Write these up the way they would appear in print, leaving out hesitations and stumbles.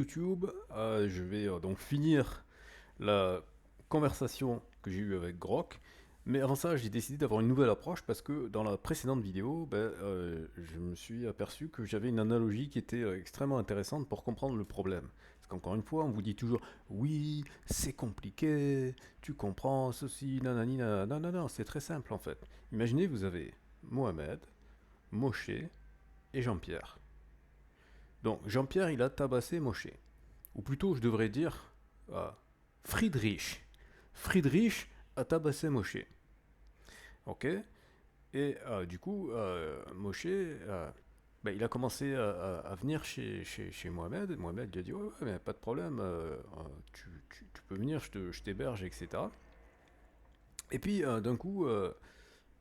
YouTube. Je vais donc finir la conversation que j'ai eue avec Grok. Mais avant ça, j'ai décidé d'avoir une nouvelle approche parce que dans la précédente vidéo, je me suis aperçu que j'avais une analogie qui était extrêmement intéressante pour comprendre le problème. Parce qu'encore une fois, on vous dit toujours oui, c'est compliqué, tu comprends ceci, nanani, nanana. Non, non, non, c'est très simple en fait. Imaginez, vous avez Mohamed, Moshe et Jean-Pierre. Donc Jean-Pierre, il a tabassé Moshe. Ou plutôt, je devrais dire euh, Friedrich. Friedrich a tabassé Moshe. Ok. Et du coup, Moshe, il a commencé à venir chez Mohamed. Mohamed lui a dit ouais, ouais, mais pas de problème, tu peux venir, je t'héberge, etc. Et puis d'un coup,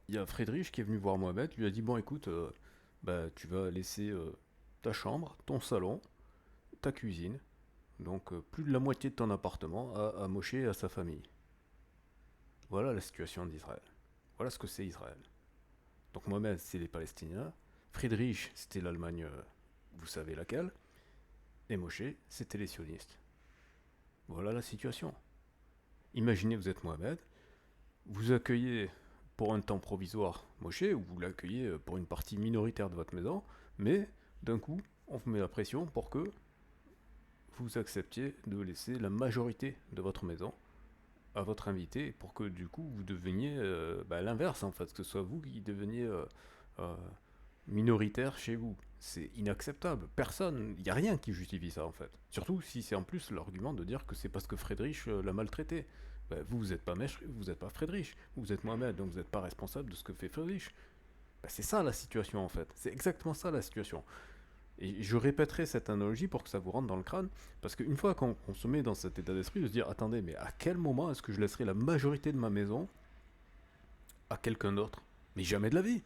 il y a Friedrich qui est venu voir Mohamed, lui a dit bon, écoute, tu vas laisser ta chambre, ton salon, ta cuisine, donc plus de la moitié de ton appartement à Moshe et à sa famille. Voilà la situation d'Israël. Voilà ce que c'est Israël. Donc Mohamed, c'est les Palestiniens. Friedrich, c'était l'Allemagne, vous savez laquelle. Et Moshe, c'était les sionistes. Voilà la situation. Imaginez, vous êtes Mohamed, vous accueillez pour un temps provisoire Moshe, ou vous l'accueillez pour une partie minoritaire de votre maison, mais d'un coup, on vous met la pression pour que vous acceptiez de laisser la majorité de votre maison à votre invité pour que du coup vous deveniez l'inverse en fait, que ce soit vous qui deveniez euh, minoritaire chez vous. C'est inacceptable. Personne, il n'y a rien qui justifie ça en fait. Surtout si c'est en plus l'argument de dire que c'est parce que Friedrich l'a maltraité. Vous, vous n'êtes pas vous êtes pas Friedrich, vous êtes Mohamed, donc vous n'êtes pas responsable de ce que fait Friedrich. C'est ça la situation en fait. C'est exactement ça la situation. Et je répéterai cette analogie pour que ça vous rentre dans le crâne, parce qu'une fois qu'on se met dans cet état d'esprit de se dire, attendez, mais à quel moment est-ce que je laisserai la majorité de ma maison à quelqu'un d'autre? Mais jamais de la vie.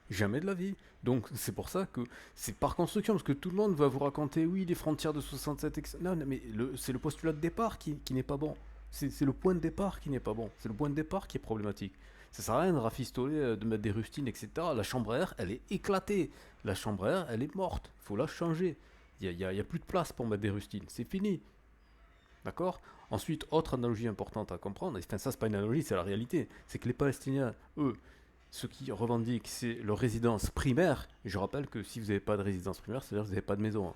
Jamais de la vie. Donc c'est pour ça que c'est par construction, parce que tout le monde va vous raconter, oui, les frontières de 67, etc. Non, non, mais c'est le postulat de départ qui n'est pas bon. C'est le point de départ qui n'est pas bon. C'est le point de départ qui est problématique. Ça sert à rien de rafistoler, de mettre des rustines, etc. La chambre à air, elle est éclatée. La chambre à air, elle est morte. Il faut la changer. Il y a plus de place pour mettre des rustines. C'est fini. D'accord. Ensuite, autre analogie importante à comprendre, et enfin, ça c'est pas une analogie, c'est la réalité, c'est que les Palestiniens, eux, ce qui revendiquent, c'est leur résidence primaire. Et je rappelle que si vous n'avez pas de résidence primaire, c'est-à-dire que vous n'avez pas de maison, hein.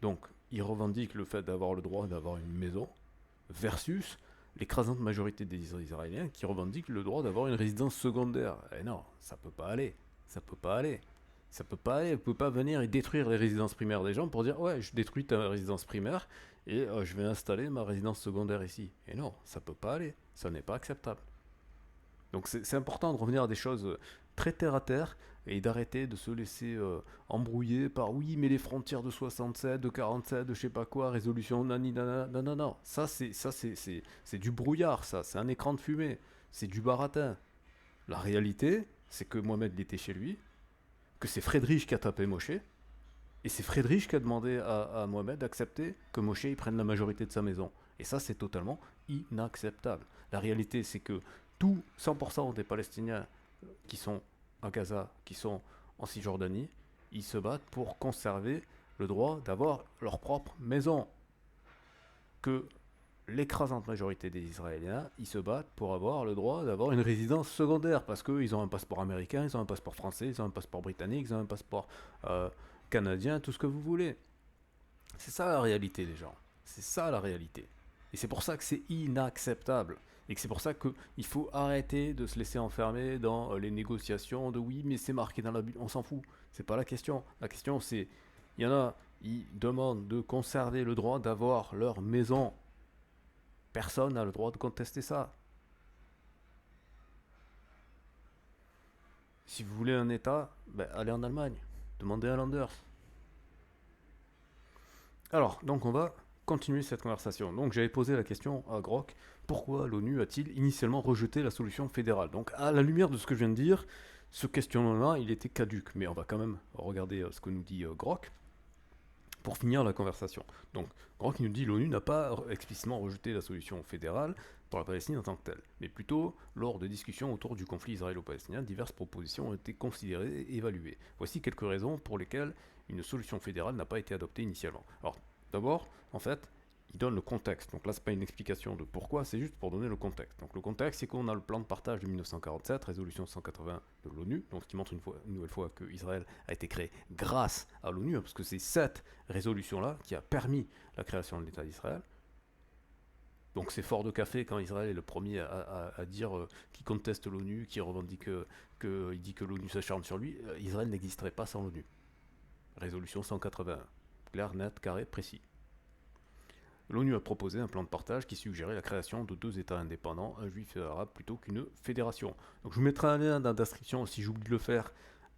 Donc, ils revendiquent le fait d'avoir le droit d'avoir une maison, versus l'écrasante majorité des Israéliens qui revendiquent le droit d'avoir une résidence secondaire. Et non, ça peut pas aller. Ça peut pas aller. Ça peut pas aller. Vous pouvez pas venir et détruire les résidences primaires des gens pour dire ouais, je détruis ta résidence primaire et je vais installer ma résidence secondaire ici. Et non, ça peut pas aller. Ça n'est pas acceptable. Donc c'est important de revenir à des choses très terre à terre et d'arrêter de se laisser embrouiller par oui mais les frontières de 67, de 47, de je sais pas quoi, résolution nani nana. Non non non, c'est du brouillard, ça, c'est un écran de fumée, c'est du baratin. La réalité, c'est que Mohamed il était chez lui, que c'est Friedrich qui a tapé Moshe, et c'est Friedrich qui a demandé à Mohamed d'accepter que Moshe il prenne la majorité de sa maison. Et ça, c'est totalement inacceptable. La réalité, c'est que tous 100% des Palestiniens qui sont à Gaza, qui sont en Cisjordanie, ils se battent pour conserver le droit d'avoir leur propre maison. Que l'écrasante majorité des Israéliens, ils se battent pour avoir le droit d'avoir une résidence secondaire, parce qu'ils ont un passeport américain, ils ont un passeport français, ils ont un passeport britannique, ils ont un passeport euh, canadien, tout ce que vous voulez. C'est ça la réalité des gens. C'est ça la réalité. Et c'est pour ça que c'est inacceptable. Et que c'est pour ça qu'il faut arrêter de se laisser enfermer dans les négociations de oui, mais c'est marqué dans la Bible. On s'en fout. C'est pas la question. La question, c'est il y en a, ils demandent de conserver le droit d'avoir leur maison. Personne n'a le droit de contester ça. Si vous voulez un État, allez en Allemagne. Demandez à Landers. Alors, donc on va continuer cette conversation. Donc j'avais posé la question à Grok, pourquoi l'ONU a-t-il initialement rejeté la solution fédérale? Donc à la lumière de ce que je viens de dire, ce questionnement-là, il était caduque. Mais on va quand même regarder ce que nous dit Grok pour finir la conversation. Donc, Grok nous dit l'ONU n'a pas explicitement rejeté la solution fédérale pour la Palestine en tant que telle, mais plutôt, lors de discussions autour du conflit israélo-palestinien, diverses propositions ont été considérées et évaluées. Voici quelques raisons pour lesquelles une solution fédérale n'a pas été adoptée initialement. Alors, d'abord, en fait, il donne le contexte. Donc là, c'est pas une explication de pourquoi, c'est juste pour donner le contexte. Donc le contexte, c'est qu'on a le plan de partage de 1947, résolution 180 de l'ONU, donc qui montre une nouvelle fois que Israël a été créé grâce à l'ONU, parce que c'est cette résolution-là qui a permis la création de l'État d'Israël. Donc c'est fort de café quand Israël est le premier à dire qu'il conteste l'ONU, qu'il revendique, qu'il dit que l'ONU s'acharne sur lui. Israël n'existerait pas sans l'ONU. Résolution 181. Clair, net, carré, précis. L'ONU a proposé un plan de partage qui suggérait la création de 2 États indépendants, un juif et un arabe, plutôt qu'une fédération. Donc je vous mettrai un lien dans la description si j'oublie de le faire.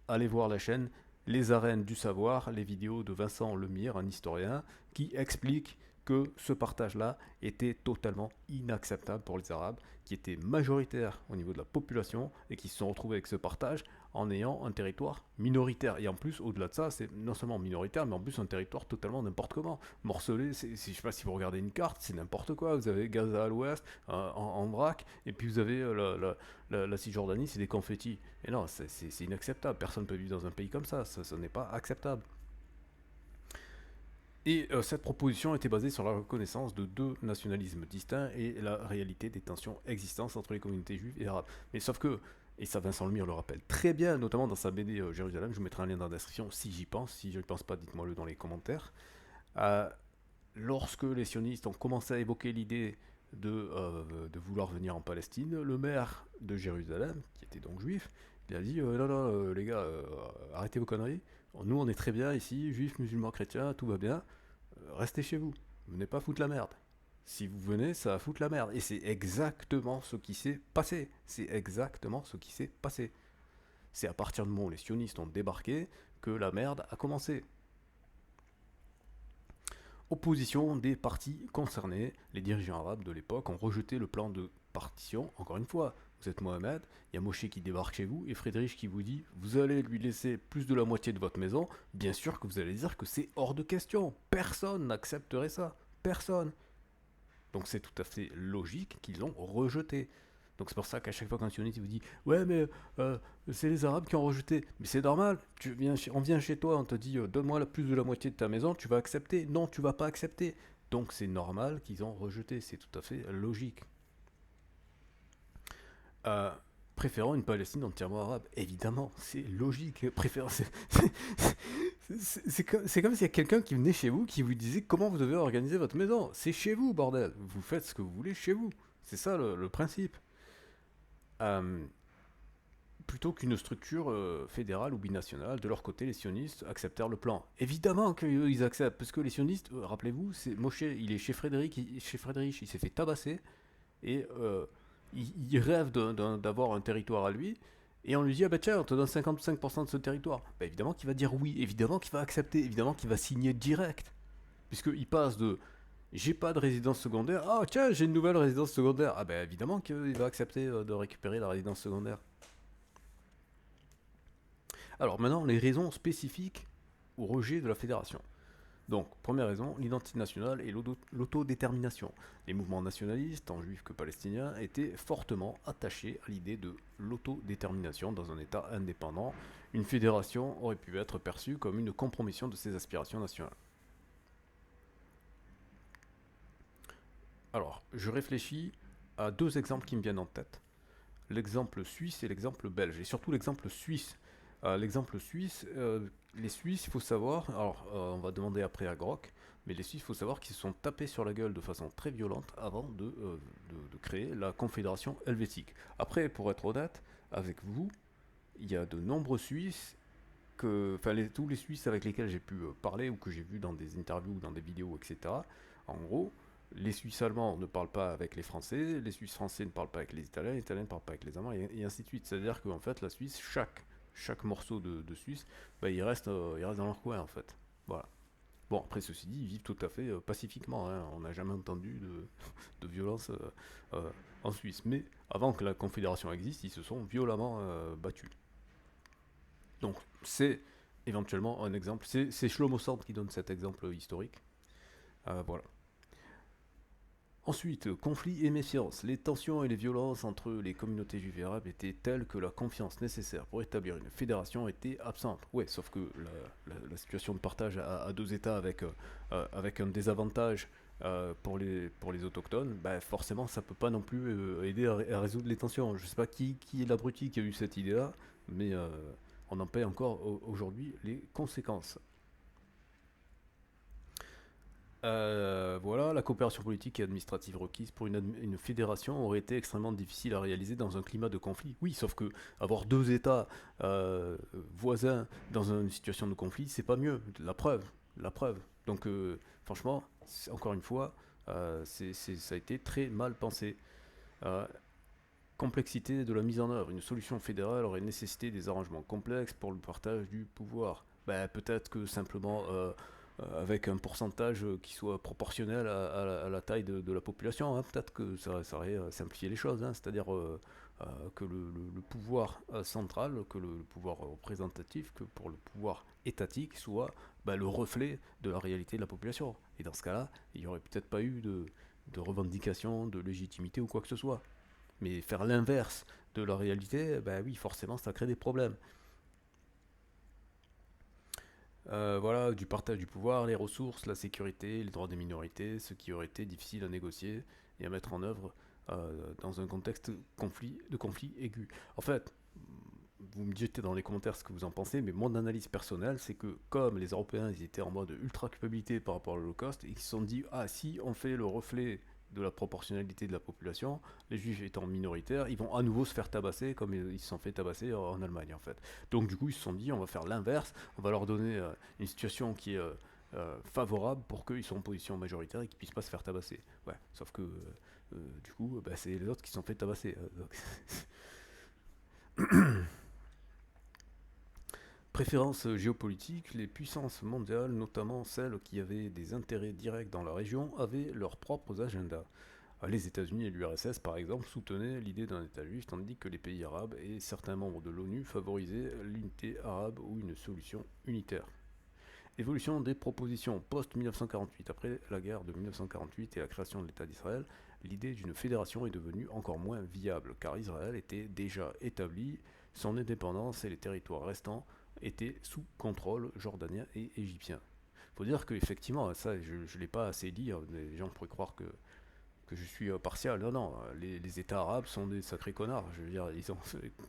Allez voir la chaîne Les Arènes du Savoir, les vidéos de Vincent Lemire, un historien, qui explique que ce partage-là était totalement inacceptable pour les Arabes, qui étaient majoritaires au niveau de la population et qui se sont retrouvés avec ce partage en ayant un territoire minoritaire. Et en plus, au-delà de ça, c'est non seulement minoritaire, mais en plus un territoire totalement n'importe comment. Morcelé, je ne sais pas si vous regardez une carte, c'est n'importe quoi. Vous avez Gaza à l'ouest, en vrac, et puis vous avez la Cisjordanie, c'est des confettis. Et non, c'est inacceptable. Personne ne peut vivre dans un pays comme ça n'est pas acceptable. Et cette proposition était basée sur la reconnaissance de 2 nationalismes distincts et la réalité des tensions existantes entre les communautés juives et arabes. Mais sauf que, et ça Vincent Lemire le rappelle très bien, notamment dans sa BD Jérusalem, je vous mettrai un lien dans la description si j'y pense, si je n'y pense pas, dites-moi le dans les commentaires. Lorsque les sionistes ont commencé à évoquer l'idée de vouloir venir en Palestine, le maire de Jérusalem, qui était donc juif, il a dit non, les gars, arrêtez vos conneries, nous on est très bien ici, juifs, musulmans, chrétiens, tout va bien, restez chez vous, venez pas foutre la merde. Si vous venez, ça va foutre la merde. Et c'est exactement ce qui s'est passé. C'est exactement ce qui s'est passé. C'est à partir du moment où les sionistes ont débarqué que la merde a commencé. Opposition des partis concernés, les dirigeants arabes de l'époque ont rejeté le plan de partition. Encore une fois, vous êtes Mohamed, il y a Moshe qui débarque chez vous et Friedrich qui vous dit vous allez lui laisser plus de la moitié de votre maison. Bien sûr que vous allez dire que c'est hors de question. Personne n'accepterait ça. Personne. Donc c'est tout à fait logique qu'ils ont rejeté. Donc c'est pour ça qu'à chaque fois qu'un sioniste vous dit ouais mais c'est les Arabes qui ont rejeté, mais c'est normal, on vient chez toi, on te dit donne-moi plus de la moitié de ta maison, tu vas accepter, non tu vas pas accepter. Donc c'est normal qu'ils ont rejeté, c'est tout à fait logique. Préférant une Palestine entièrement arabe, évidemment, c'est logique. C'est comme s'il y a quelqu'un qui venait chez vous, qui vous disait comment vous devez organiser votre maison. C'est chez vous, bordel. Vous faites ce que vous voulez chez vous. C'est ça le principe. Euh, Plutôt qu'une structure fédérale ou binationale, de leur côté, les sionistes acceptèrent le plan. Évidemment qu'ils acceptent, parce que les sionistes, rappelez-vous, c'est Moshe, il est chez Frédéric, il s'est fait tabasser, et il rêve d'avoir un territoire à lui, et on lui dit, ah bah tiens, on te donne 55% de ce territoire. Bah évidemment qu'il va dire oui, évidemment qu'il va accepter, évidemment qu'il va signer direct. Puisqu'il passe de j'ai pas de résidence secondaire, ah tiens, j'ai une nouvelle résidence secondaire. Ah bah évidemment qu'il va accepter de récupérer la résidence secondaire. Alors maintenant, les raisons spécifiques au rejet de la fédération. Donc, première raison, l'identité nationale et l'autodétermination. Les mouvements nationalistes, tant juifs que palestiniens, étaient fortement attachés à l'idée de l'autodétermination dans un État indépendant. Une fédération aurait pu être perçue comme une compromission de ces aspirations nationales. Alors, je réfléchis à 2 exemples qui me viennent en tête. L'exemple suisse et l'exemple belge, et surtout l'exemple suisse. L'exemple suisse, les Suisses, il faut savoir, alors on va demander après à Grok, mais les Suisses, il faut savoir qu'ils se sont tapés sur la gueule de façon très violente avant de créer la Confédération helvétique. Après, pour être honnête avec vous, il y a de nombreux Suisses, tous les Suisses avec lesquels j'ai pu parler ou que j'ai vu dans des interviews ou dans des vidéos, etc. En gros, les Suisses allemands ne parlent pas avec les Français, les Suisses français ne parlent pas avec les Italiens ne parlent pas avec les Allemands, et ainsi de suite. C'est-à-dire qu'en fait, la Suisse, chaque morceau de Suisse, bah, il reste dans leur coin, en fait. Voilà. Bon, après, ceci dit, ils vivent tout à fait pacifiquement. Hein. On n'a jamais entendu de violence en Suisse. Mais avant que la Confédération existe, ils se sont violemment battus. Donc, c'est éventuellement un exemple. C'est Shlomo Sand qui donne cet exemple historique. Voilà. Ensuite, conflit et méfiance. Les tensions et les violences entre les communautés juives et arabes étaient telles que la confiance nécessaire pour établir une fédération était absente. Ouais, sauf que la situation de partage à deux États avec un désavantage pour les autochtones, bah forcément ça peut pas non plus aider à résoudre les tensions. Je sais pas qui est l'abruti qui a eu cette idée-là, mais on en paie encore aujourd'hui les conséquences. Voilà, la coopération politique et administrative requise pour une fédération aurait été extrêmement difficile à réaliser dans un climat de conflit. Oui, sauf que avoir deux États voisins dans une situation de conflit, c'est pas mieux. La preuve. Donc, franchement, encore une fois, ça a été très mal pensé. Euh, Complexité de la mise en œuvre. Une solution fédérale aurait nécessité des arrangements complexes pour le partage du pouvoir. Ben, peut-être que simplement avec un pourcentage qui soit proportionnel à la taille de la population, hein, peut-être que ça aurait simplifié les choses, hein, c'est-à-dire que le pouvoir central, que le pouvoir représentatif, que pour le pouvoir étatique soit ben, le reflet de la réalité de la population. Et dans ce cas-là, il n'y aurait peut-être pas eu de revendication, de légitimité ou quoi que ce soit. Mais faire l'inverse de la réalité, ben oui, forcément, ça crée des problèmes. Voilà, du partage du pouvoir, les ressources, la sécurité, les droits des minorités, ce qui aurait été difficile à négocier et à mettre en œuvre dans un contexte de conflit aigu. En fait, vous me dites dans les commentaires ce que vous en pensez, mais mon analyse personnelle, c'est que comme les Européens ils étaient en mode ultra culpabilité par rapport à l'Holocauste, ils se sont dit ah si on fait le reflet de la proportionnalité de la population, les juifs étant minoritaires, ils vont à nouveau se faire tabasser comme ils se sont fait tabasser en Allemagne en fait. Donc du coup ils se sont dit on va faire l'inverse, on va leur donner une situation qui est favorable pour qu'ils soient en position majoritaire et qu'ils puissent pas se faire tabasser. Ouais, sauf que du coup bah, c'est les autres qui se sont fait tabasser. Préférences géopolitiques, les puissances mondiales, notamment celles qui avaient des intérêts directs dans la région, avaient leurs propres agendas. Les États-Unis et l'URSS, par exemple, soutenaient l'idée d'un État juif, tandis que les pays arabes et certains membres de l'ONU favorisaient l'unité arabe ou une solution unitaire. Évolution des propositions post-1948. Après la guerre de 1948 et la création de l'État d'Israël, l'idée d'une fédération est devenue encore moins viable, car Israël était déjà établi, son indépendance et les territoires restants étaient sous contrôle jordanien et égyptien. Il faut dire qu'effectivement, ça je ne l'ai pas assez dit, les gens pourraient croire que je suis partial. Non, non, les États arabes sont des sacrés connards. Je veux dire, ils ont,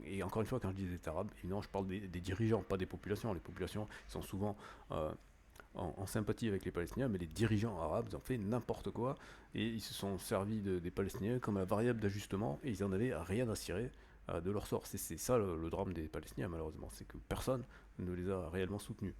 et encore une fois, quand je dis des États arabes, évidemment, je parle des dirigeants, pas des populations. Les populations sont souvent en sympathie avec les Palestiniens, mais les dirigeants arabes ont fait n'importe quoi et ils se sont servis des Palestiniens comme un variable d'ajustement et ils en avaient rien à cirer de leur sort. C'est ça le drame des Palestiniens, malheureusement, c'est que personne ne les a réellement soutenus.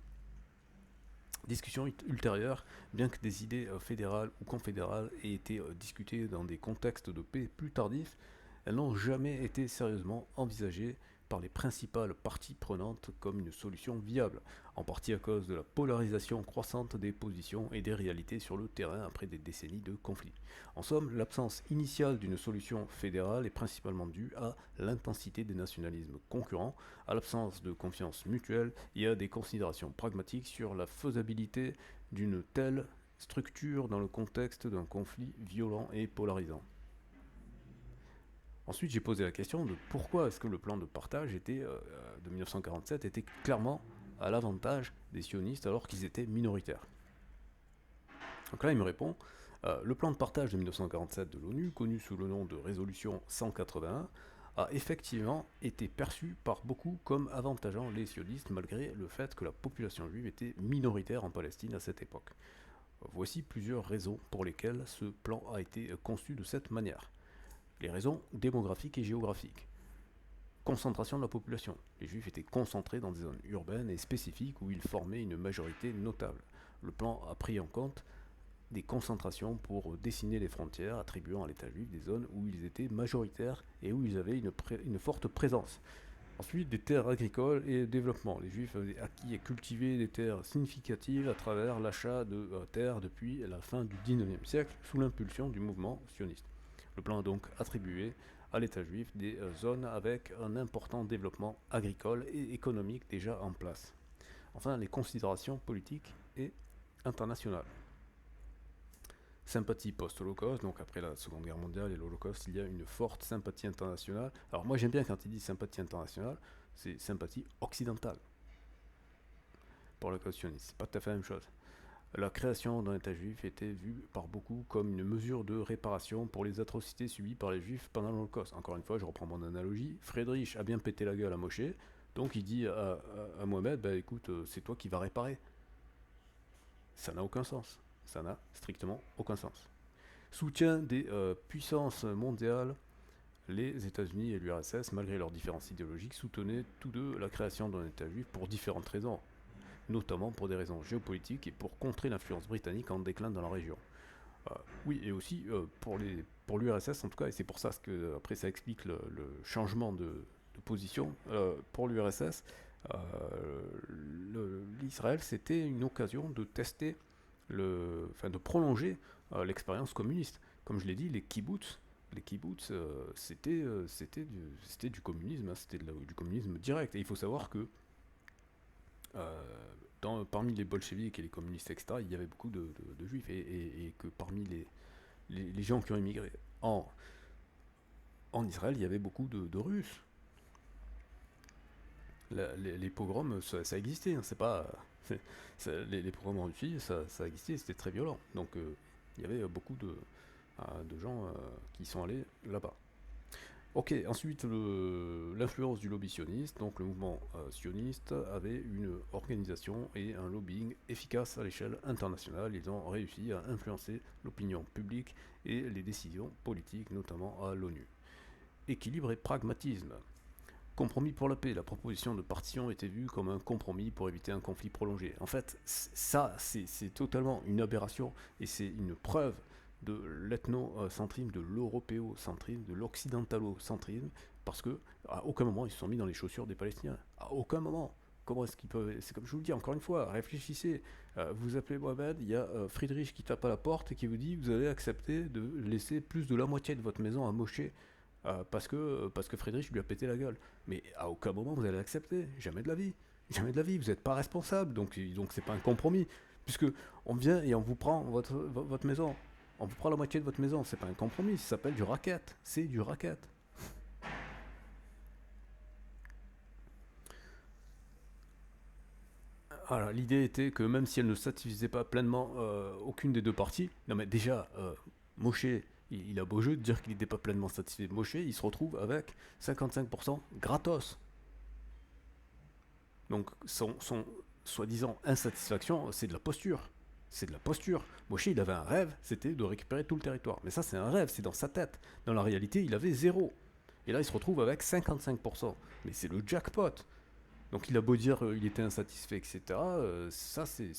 Discussion ultérieure, bien que des idées fédérales ou confédérales aient été discutées dans des contextes de paix plus tardifs, elles n'ont jamais été sérieusement envisagées par les principales parties prenantes comme une solution viable, en partie à cause de la polarisation croissante des positions et des réalités sur le terrain après des décennies de conflits. En somme, l'absence initiale d'une solution fédérale est principalement due à l'intensité des nationalismes concurrents, à l'absence de confiance mutuelle et à des considérations pragmatiques sur la faisabilité d'une telle structure dans le contexte d'un conflit violent et polarisant. Ensuite, j'ai posé la question de pourquoi est-ce que le plan de partage de 1947 était clairement à l'avantage des sionistes alors qu'ils étaient minoritaires. Donc là, il me répond le plan de partage de 1947 de l'ONU, connu sous le nom de résolution 181, a effectivement été perçu par beaucoup comme avantageant les sionistes malgré le fait que la population juive était minoritaire en Palestine à cette époque. Voici plusieurs raisons pour lesquelles ce plan a été conçu de cette manière. Les raisons démographiques et géographiques. Concentration de la population. Les juifs étaient concentrés dans des zones urbaines et spécifiques où ils formaient une majorité notable. Le plan a pris en compte des concentrations pour dessiner les frontières, attribuant à l'État juif des zones où ils étaient majoritaires et où ils avaient une forte présence. Ensuite, des terres agricoles et développement. Les Juifs avaient acquis et cultivé des terres significatives à travers l'achat de terres depuis la fin du XIXe siècle, sous l'impulsion du mouvement sioniste. Le plan a donc attribué à l'État juif des zones avec un important développement agricole et économique déjà en place. Enfin, les considérations politiques et internationales. sympathie post-Holocauste, donc après la Seconde Guerre mondiale et l'Holocauste, il y a une forte sympathie internationale. Alors moi j'aime bien quand il dit sympathie internationale, c'est sympathie occidentale pour la cause sioniste, c'est pas tout à fait la même chose. La création d'un État juif était vue par beaucoup comme une mesure de réparation pour les atrocités subies par les juifs pendant l'Holocauste. Encore une fois, je reprends mon analogie, Friedrich a bien pété la gueule à Moshe, donc il dit à Mohamed, bah écoute, c'est toi qui vas réparer. Ça n'a aucun sens. Ça n'a strictement aucun sens. Soutien des puissances mondiales, les États-Unis et l'URSS, malgré leurs différences idéologiques, soutenaient tous deux la création d'un État juif pour différentes raisons, notamment pour des raisons géopolitiques et pour contrer l'influence britannique en déclin dans la région. Euh, oui, et aussi pour l'URSS en tout cas, et c'est pour ça que après ça explique le changement de position. Pour l'URSS, l'Israël c'était une occasion de tester, de prolonger l'expérience communiste. Comme je l'ai dit, les kibbutz, c'était du communisme, hein, c'était du communisme direct. Et il faut savoir que euh, parmi les bolcheviks et les communistes, etc., il y avait beaucoup de juifs, et que parmi les gens qui ont émigré en Israël, il y avait beaucoup de Russes. Les pogroms, ça existait, hein, c'est pas. Les pogroms en Russie, ça existait, c'était très violent. Donc il y avait beaucoup de gens qui sont allés là-bas. Ok, ensuite l'influence du lobby sioniste. Donc le mouvement sioniste avait une organisation et un lobbying efficace à l'échelle internationale. Ils ont réussi à influencer l'opinion publique et les décisions politiques, notamment à l'ONU. Équilibre et pragmatisme. Compromis pour la paix. La proposition de partition était vue comme un compromis pour éviter un conflit prolongé. En fait, ça, c'est totalement une aberration et c'est une preuve de l'ethnocentrisme, de l'européocentrisme, de l'occidentalocentrisme, parce que à aucun moment ils se sont mis dans les chaussures des Palestiniens. À aucun moment. Comment est-ce qu'ils peuvent. C'est comme je vous le dis encore une fois, réfléchissez. Vous appelez Mohamed, il y a Friedrich qui tape à la porte et qui vous dit vous allez accepter de laisser plus de la moitié de votre maison à Moshe parce que Friedrich lui a pété la gueule. Mais à aucun moment vous allez l'accepter, jamais de la vie. Jamais de la vie, vous n'êtes pas responsable, donc c'est pas un compromis. Puisque on vient et on vous prend votre maison. On vous prend la moitié de votre maison, c'est pas un compromis, ça s'appelle du racket. C'est du racket. Alors, l'idée était que même si elle ne satisfaisait pas pleinement aucune des deux parties, non mais déjà, Moshe, il a beau jeu de dire qu'il n'était pas pleinement satisfait de Moshe, il se retrouve avec 55% gratos. Donc son soi-disant insatisfaction, c'est de la posture. C'est de la posture. Moshe, il avait un rêve, c'était de récupérer tout le territoire. Mais ça, c'est un rêve, c'est dans sa tête. Dans la réalité, il avait zéro. Et là, il se retrouve avec 55%. Mais c'est le jackpot. Donc il a beau dire il était insatisfait, etc. Ça, c'est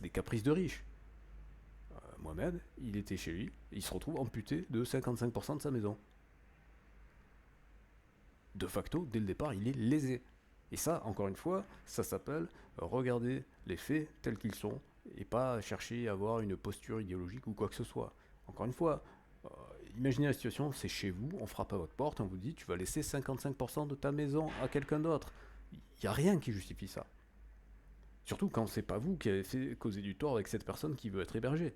des caprices de riches. Mohamed, il était chez lui, et il se retrouve amputé de 55% de sa maison. De facto, dès le départ, il est lésé. Et ça, encore une fois, ça s'appelle regarder les faits tels qu'ils sont et pas chercher à avoir une posture idéologique ou quoi que ce soit. Encore une fois, euh, imaginez la situation, c'est chez vous, on frappe à votre porte, on vous dit tu vas laisser 55% de ta maison à quelqu'un d'autre. Il n'y a rien qui justifie ça. Surtout quand c'est pas vous qui avez fait causer du tort avec cette personne qui veut être hébergée.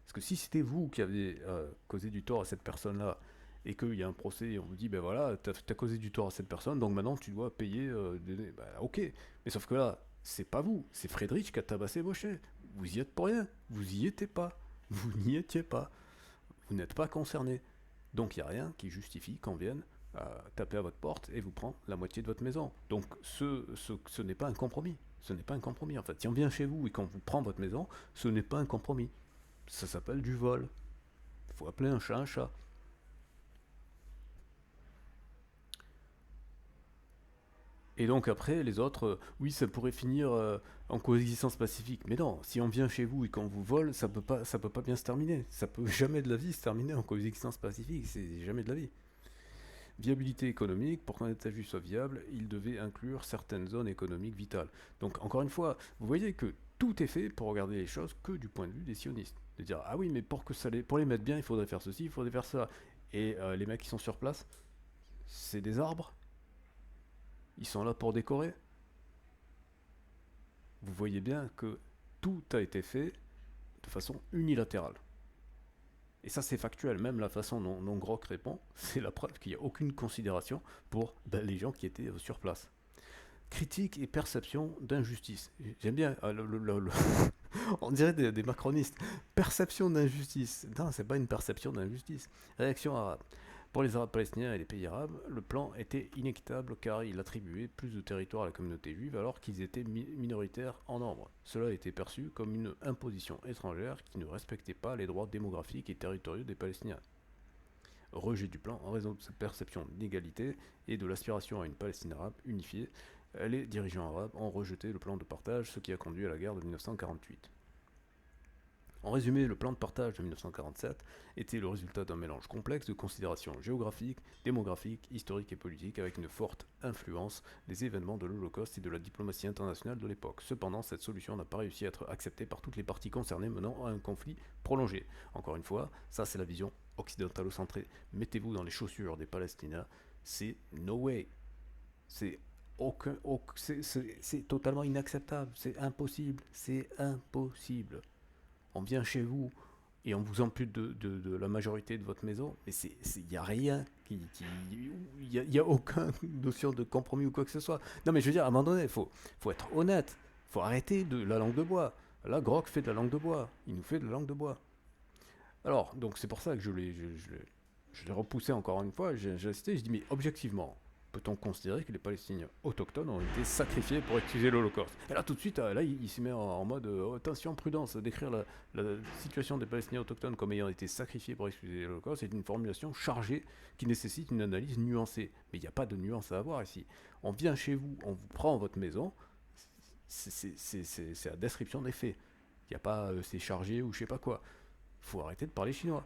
Parce que si c'était vous qui avez causé du tort à cette personne-là, et qu'il y a un procès et on vous dit, ben voilà, t'as as causé du tort à cette personne, donc maintenant tu dois payer ben, ok. Mais sauf que là, c'est pas vous, c'est Friedrich qui a tabassé Bochet. Vous y êtes pour rien, vous y étiez pas. Vous n'y étiez pas. Vous n'êtes pas concerné. Donc il n'y a rien qui justifie qu'on vienne taper à votre porte et vous prendre la moitié de votre maison. Donc ce n'est pas un compromis. Ce n'est pas un compromis en fait. Si on vient chez vous et qu'on vous prend votre maison, ce n'est pas un compromis. Ça s'appelle du vol. Il faut appeler un chat un chat. Et donc après, les autres, oui, ça pourrait finir en coexistence pacifique. Mais non, si on vient chez vous et qu'on vous vole, ça peut pas bien se terminer. Ça peut jamais de la vie se terminer en coexistence pacifique. C'est jamais de la vie. Viabilité économique, pour qu'un État juif soit viable, il devait inclure certaines zones économiques vitales. Donc encore une fois, vous voyez que tout est fait pour regarder les choses que du point de vue des sionistes. De dire, ah oui, mais pour les mettre bien, il faudrait faire ceci, il faudrait faire ça. Et les mecs qui sont sur place, c'est des arbres. Ils sont là pour décorer. Vous voyez bien que tout a été fait de façon unilatérale. Et ça, c'est factuel. Même la façon dont Grok répond, c'est la preuve qu'il n'y a aucune considération pour les gens qui étaient sur place. Critique et perception d'injustice. J'aime bien on dirait des macronistes. Perception d'injustice. Non, c'est pas une perception d'injustice. Réaction arabe. Pour les Arabes palestiniens et les pays arabes, le plan était inéquitable car il attribuait plus de territoire à la communauté juive alors qu'ils étaient minoritaires en nombre. Cela a été perçu comme une imposition étrangère qui ne respectait pas les droits démographiques et territoriaux des Palestiniens. Rejet du plan en raison de cette perception d'inégalité et de l'aspiration à une Palestine arabe unifiée, les dirigeants arabes ont rejeté le plan de partage, ce qui a conduit à la guerre de 1948. En résumé, le plan de partage de 1947 était le résultat d'un mélange complexe de considérations géographiques, démographiques, historiques et politiques avec une forte influence des événements de l'Holocauste et de la diplomatie internationale de l'époque. Cependant, cette solution n'a pas réussi à être acceptée par toutes les parties concernées menant à un conflit prolongé. Encore une fois, ça c'est la vision occidentalo-centrée. Mettez-vous dans les chaussures des Palestiniens, c'est no way. C'est c'est totalement inacceptable, c'est impossible, c'est impossible. On vient chez vous et on vous ampute de la majorité de votre maison, mais il n'y a rien, il y a aucune notion de compromis ou quoi que ce soit. Non mais je veux dire, à un moment donné, faut être honnête, faut arrêter de la langue de bois. Là, Grok fait de la langue de bois, il nous fait de la langue de bois. Alors, donc c'est pour ça que je l'ai repoussé encore une fois, j'ai insisté, je dis mais objectivement, peut-on considérer que les Palestiniens autochtones ont été sacrifiés pour excuser l'Holocauste? Et là, tout de suite, là, il se met en mode attention, prudence, décrire la situation des Palestiniens autochtones comme ayant été sacrifiés pour excuser l'Holocauste est une formulation chargée qui nécessite une analyse nuancée. Mais il n'y a pas de nuance à avoir ici. On vient chez vous, on vous prend votre maison, c'est la description des faits. Il n'y a pas c'est chargé ou je sais pas quoi. Il faut arrêter de parler chinois.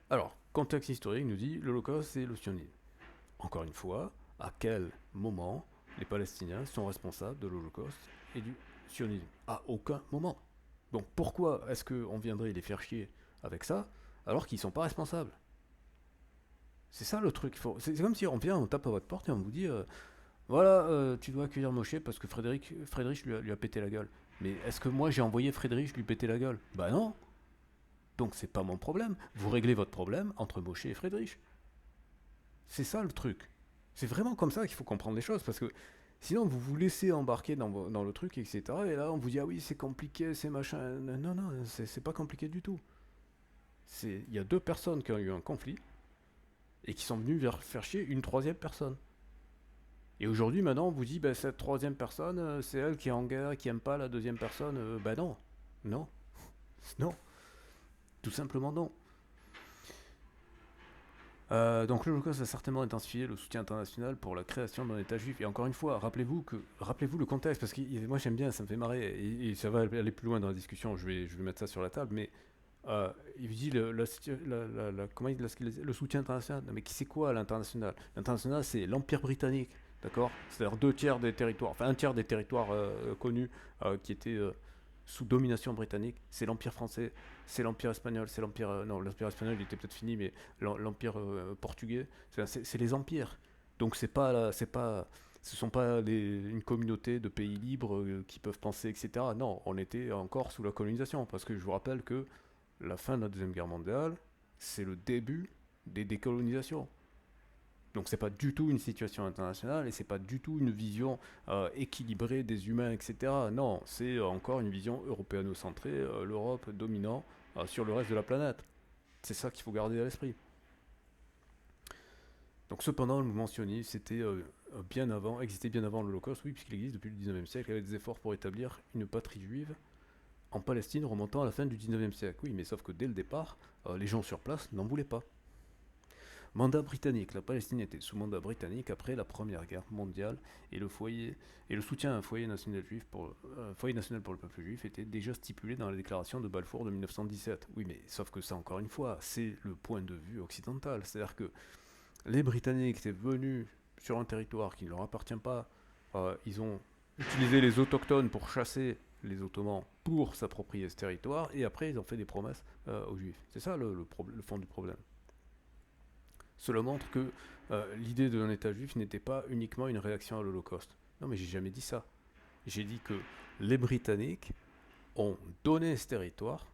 Alors, contexte historique nous dit l'Holocauste c'est le sionisme. Encore une fois, à quel moment les Palestiniens sont responsables de l'Holocauste et du sionisme? À aucun moment. Donc pourquoi est-ce qu'on viendrait les faire chier avec ça alors qu'ils ne sont pas responsables? C'est ça le truc. C'est comme si on vient, on tape à votre porte et on vous dit voilà, tu dois accueillir Moshe parce que Frédéric lui a pété la gueule. Mais est-ce que moi j'ai envoyé Frédéric lui péter la gueule? Bah non. Donc c'est pas mon problème. Vous réglez votre problème entre Moshe et Friedrich. C'est ça le truc. C'est vraiment comme ça qu'il faut comprendre les choses parce que sinon vous vous laissez embarquer dans le truc, etc. Et là on vous dit ah oui c'est compliqué, c'est machin. Non, non, c'est pas compliqué du tout. Il y a deux personnes qui ont eu un conflit et qui sont venues faire chier une troisième personne. Et aujourd'hui maintenant on vous dit bah, cette troisième personne c'est elle qui est en guerre, qui aime pas la deuxième personne. Bah non. Non. Non. Tout simplement non. Donc l'Holocauste a certainement intensifié le soutien international pour la création d'un État juif. Et encore une fois, rappelez-vous le contexte, parce que moi j'aime bien, ça me fait marrer, et ça va aller plus loin dans la discussion, je vais mettre ça sur la table, mais il dit comment le soutien international. Non, mais qui c'est quoi l'international? L'international c'est l'Empire britannique, d'accord? C'est-à-dire un tiers des territoires connus qui étaient sous domination britannique, c'est l'Empire français, c'est l'Empire espagnol, c'est l'Empire... non, l'Empire espagnol il était peut-être fini, mais l'Empire portugais, c'est les empires. Donc ce sont pas une communauté de pays libres qui peuvent penser, etc. Non, on était encore sous la colonisation, parce que je vous rappelle que la fin de la Deuxième Guerre mondiale, c'est le début des décolonisations. Donc c'est pas du tout une situation internationale et c'est pas du tout une vision équilibrée des humains, etc. Non, c'est encore une vision européano-centrée, l'Europe dominant sur le reste de la planète. C'est ça qu'il faut garder à l'esprit. Donc cependant, le mouvement sioniste existait bien avant l'Holocauste, oui, puisqu'il existe depuis le 19e siècle, avec des efforts pour établir une patrie juive en Palestine remontant à la fin du 19e siècle. Oui, mais sauf que dès le départ, les gens sur place n'en voulaient pas. Mandat britannique. La Palestine était sous mandat britannique après la Première Guerre mondiale et le soutien à un foyer national pour le peuple juif était déjà stipulé dans la déclaration de Balfour de 1917. Oui, mais sauf que ça, encore une fois, c'est le point de vue occidental. C'est-à-dire que les Britanniques étaient venus sur un territoire qui ne leur appartient pas. Ils ont utilisé les autochtones pour chasser les Ottomans pour s'approprier ce territoire et après ils ont fait des promesses aux Juifs. C'est ça le fond du problème. Cela montre que l'idée d'un État juif n'était pas uniquement une réaction à l'Holocauste. Non, mais j'ai jamais dit ça. J'ai dit que les Britanniques ont donné ce territoire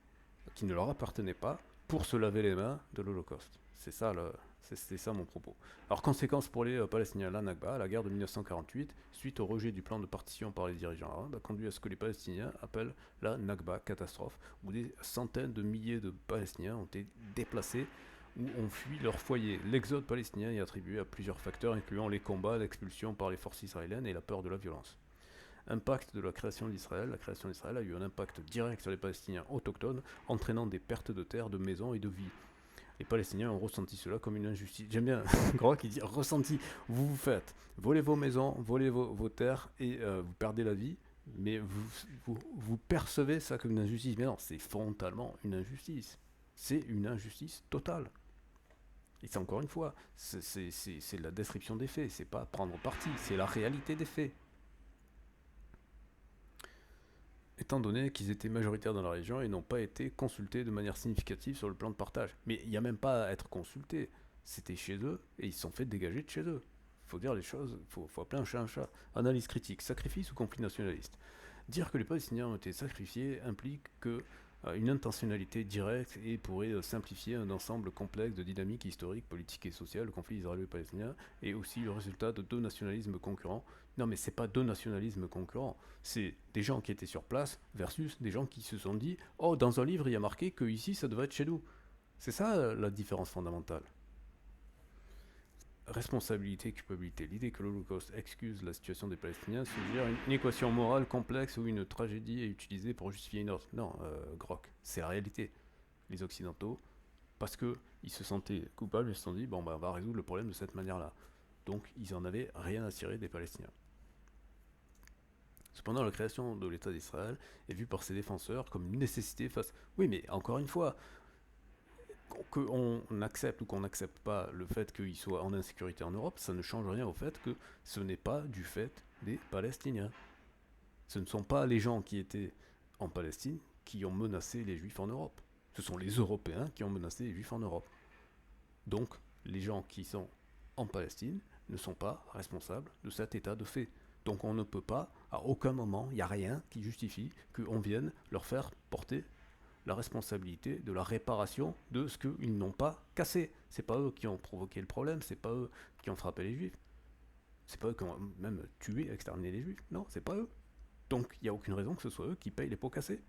qui ne leur appartenait pas pour se laver les mains de l'Holocauste. C'était ça mon propos. Alors, conséquence pour les Palestiniens, la Nakba, la guerre de 1948, suite au rejet du plan de partition par les dirigeants arabes, a conduit à ce que les Palestiniens appellent la Nakba, catastrophe, où des centaines de milliers de Palestiniens ont été déplacés ou ont fui leur foyer. L'exode palestinien est attribué à plusieurs facteurs, incluant les combats, l'expulsion par les forces israéliennes et la peur de la violence. Impact de la création d'Israël. La création d'Israël a eu un impact direct sur les Palestiniens autochtones, entraînant des pertes de terres, de maisons et de vies. Les Palestiniens ont ressenti cela comme une injustice. J'aime bien Gros qui dit ressenti. Vous faites voler vos maisons, voler vos terres et vous perdez la vie, mais vous percevez ça comme une injustice. Mais non, c'est frontalement une injustice. C'est une injustice totale. Et c'est encore une fois, c'est la description des faits, c'est pas prendre parti, c'est la réalité des faits. Étant donné qu'ils étaient majoritaires dans la région et n'ont pas été consultés de manière significative sur le plan de partage. Mais il n'y a même pas à être consultés. C'était chez eux et ils se sont fait dégager de chez eux. Il faut dire les choses, il faut appeler un chat un chat. Analyse critique, sacrifice ou conflit nationaliste. Dire que les Palestiniens ont été sacrifiés implique que une intentionnalité directe et pourrait simplifier un ensemble complexe de dynamiques historiques, politiques et sociales. Le conflit israélo-palestinien est aussi le résultat de deux nationalismes concurrents. Non, mais c'est pas deux nationalismes concurrents, c'est des gens qui étaient sur place versus des gens qui se sont dit oh, dans un livre il y a marqué que ici ça devrait être chez nous. C'est ça la différence fondamentale. Responsabilité, culpabilité. L'idée que l'Holocauste excuse la situation des Palestiniens suggère une équation morale complexe où une tragédie est utilisée pour justifier une autre. Non, Grok, c'est la réalité. Les Occidentaux, parce qu'ils se sentaient coupables, ils se sont dit bon, bah, on va résoudre le problème de cette manière-là. Donc, ils en avaient rien à cirer des Palestiniens. Cependant, la création de l'État d'Israël est vue par ses défenseurs comme une nécessité face... Oui, mais encore une fois, qu'on accepte ou qu'on n'accepte pas le fait qu'ils soient en insécurité en Europe, ça ne change rien au fait que ce n'est pas du fait des Palestiniens. Ce ne sont pas les gens qui étaient en Palestine qui ont menacé les Juifs en Europe. Ce sont les Européens qui ont menacé les Juifs en Europe. Donc, les gens qui sont en Palestine ne sont pas responsables de cet état de fait. Donc on ne peut pas, à aucun moment, il n'y a rien qui justifie qu'on vienne leur faire porter la responsabilité de la réparation de ce qu'ils n'ont pas cassé. C'est pas eux qui ont provoqué le problème, c'est pas eux qui ont frappé les Juifs, c'est pas eux qui ont même tué, exterminé les Juifs. Non, c'est pas eux. Donc il n'y a aucune raison que ce soit eux qui payent les pots cassés.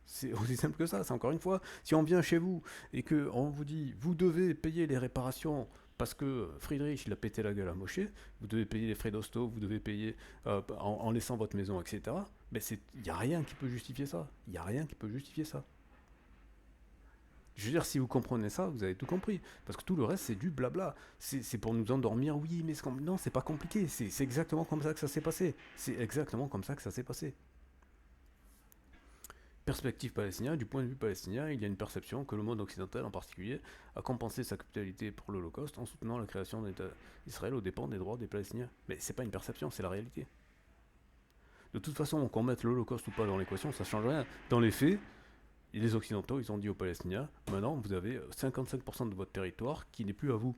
C'est aussi simple que ça. C'est encore une fois, si on vient chez vous et qu'on vous dit vous devez payer les réparations parce que Friedrich il a pété la gueule à Moshe, vous devez payer les frais d'hosto, vous devez payer en laissant votre maison, etc. Mais il n'y a rien qui peut justifier ça. Il n'y a rien qui peut justifier ça. Je veux dire, si vous comprenez ça, vous avez tout compris. Parce que tout le reste, c'est du blabla. C'est pour nous endormir, oui, mais non, c'est pas compliqué. C'est exactement comme ça que ça s'est passé. C'est exactement comme ça que ça s'est passé. Perspective palestinienne, du point de vue palestinien, il y a une perception que le monde occidental en particulier a compensé sa culpabilité pour l'Holocauste en soutenant la création d'un État d'Israël aux dépens des droits des Palestiniens. Mais c'est pas une perception, c'est la réalité. De toute façon, qu'on mette l'Holocauste ou pas dans l'équation, ça change rien. Dans les faits, les Occidentaux, ils ont dit aux Palestiniens, maintenant vous avez 55% de votre territoire qui n'est plus à vous.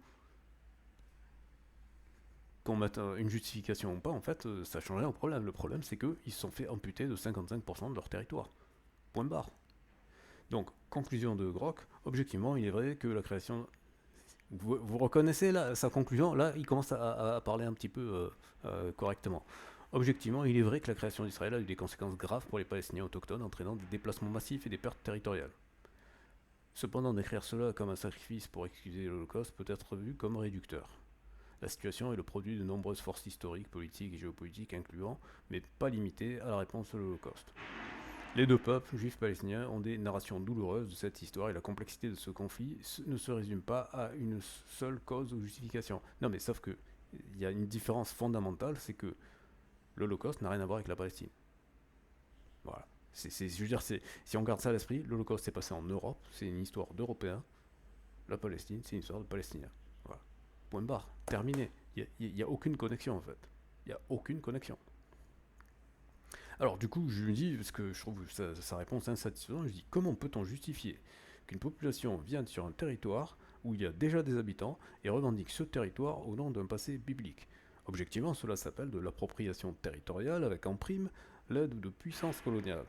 Qu'on mette une justification ou pas, en fait, ça change rien au problème. Le problème, c'est qu'ils se sont fait amputer de 55% de leur territoire. Point barre. Donc, conclusion de Grok, objectivement, il est vrai que la création... Vous reconnaissez là, sa conclusion, là, il commence à parler un petit peu correctement. Objectivement, il est vrai que la création d'Israël a eu des conséquences graves pour les Palestiniens autochtones, entraînant des déplacements massifs et des pertes territoriales. Cependant, décrire cela comme un sacrifice pour excuser l'Holocauste peut être vu comme réducteur. La situation est le produit de nombreuses forces historiques, politiques et géopolitiques incluant, mais pas limitées, à la réponse à l'Holocauste. Les deux peuples, juifs et palestiniens, ont des narrations douloureuses de cette histoire et la complexité de ce conflit ne se résume pas à une seule cause ou justification. Non mais sauf que il y a une différence fondamentale, c'est que l'Holocauste n'a rien à voir avec la Palestine. Voilà. Je veux dire, si on garde ça à l'esprit, l'Holocauste s'est passé en Europe, c'est une histoire d'Européens. La Palestine, c'est une histoire de Palestiniens. Voilà. Point barre. Terminé. Il n'y a aucune connexion en fait. Il n'y a aucune connexion. Alors du coup, je me dis, parce que je trouve sa réponse insatisfaisante, je dis comment peut-on justifier qu'une population vienne sur un territoire où il y a déjà des habitants et revendique ce territoire au nom d'un passé biblique. Objectivement, cela s'appelle de l'appropriation territoriale avec en prime l'aide de puissance coloniale.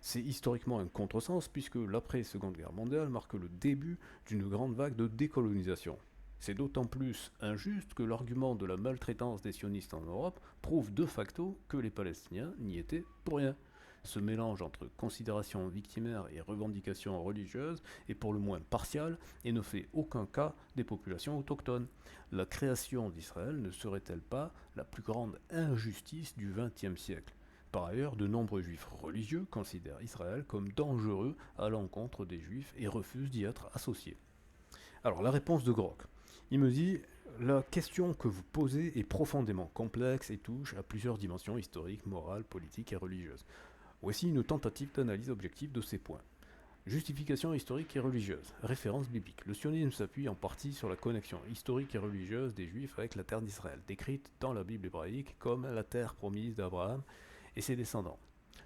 C'est historiquement un contresens puisque l'après-Seconde Guerre mondiale marque le début d'une grande vague de décolonisation. C'est d'autant plus injuste que l'argument de la maltraitance des sionistes en Europe prouve de facto que les Palestiniens n'y étaient pour rien. Ce mélange entre considérations victimaires et revendications religieuses est pour le moins partial et ne fait aucun cas des populations autochtones. La création d'Israël ne serait-elle pas la plus grande injustice du XXe siècle? Par ailleurs, de nombreux juifs religieux considèrent Israël comme dangereux à l'encontre des juifs et refusent d'y être associés. Alors la réponse de Grok. Il me dit, la question que vous posez est profondément complexe et touche à plusieurs dimensions historiques, morales, politiques et religieuses. Voici une tentative d'analyse objective de ces points. Justification historique et religieuse. Référence biblique. Le sionisme s'appuie en partie sur la connexion historique et religieuse des Juifs avec la terre d'Israël, décrite dans la Bible hébraïque comme la terre promise d'Abraham et ses descendants.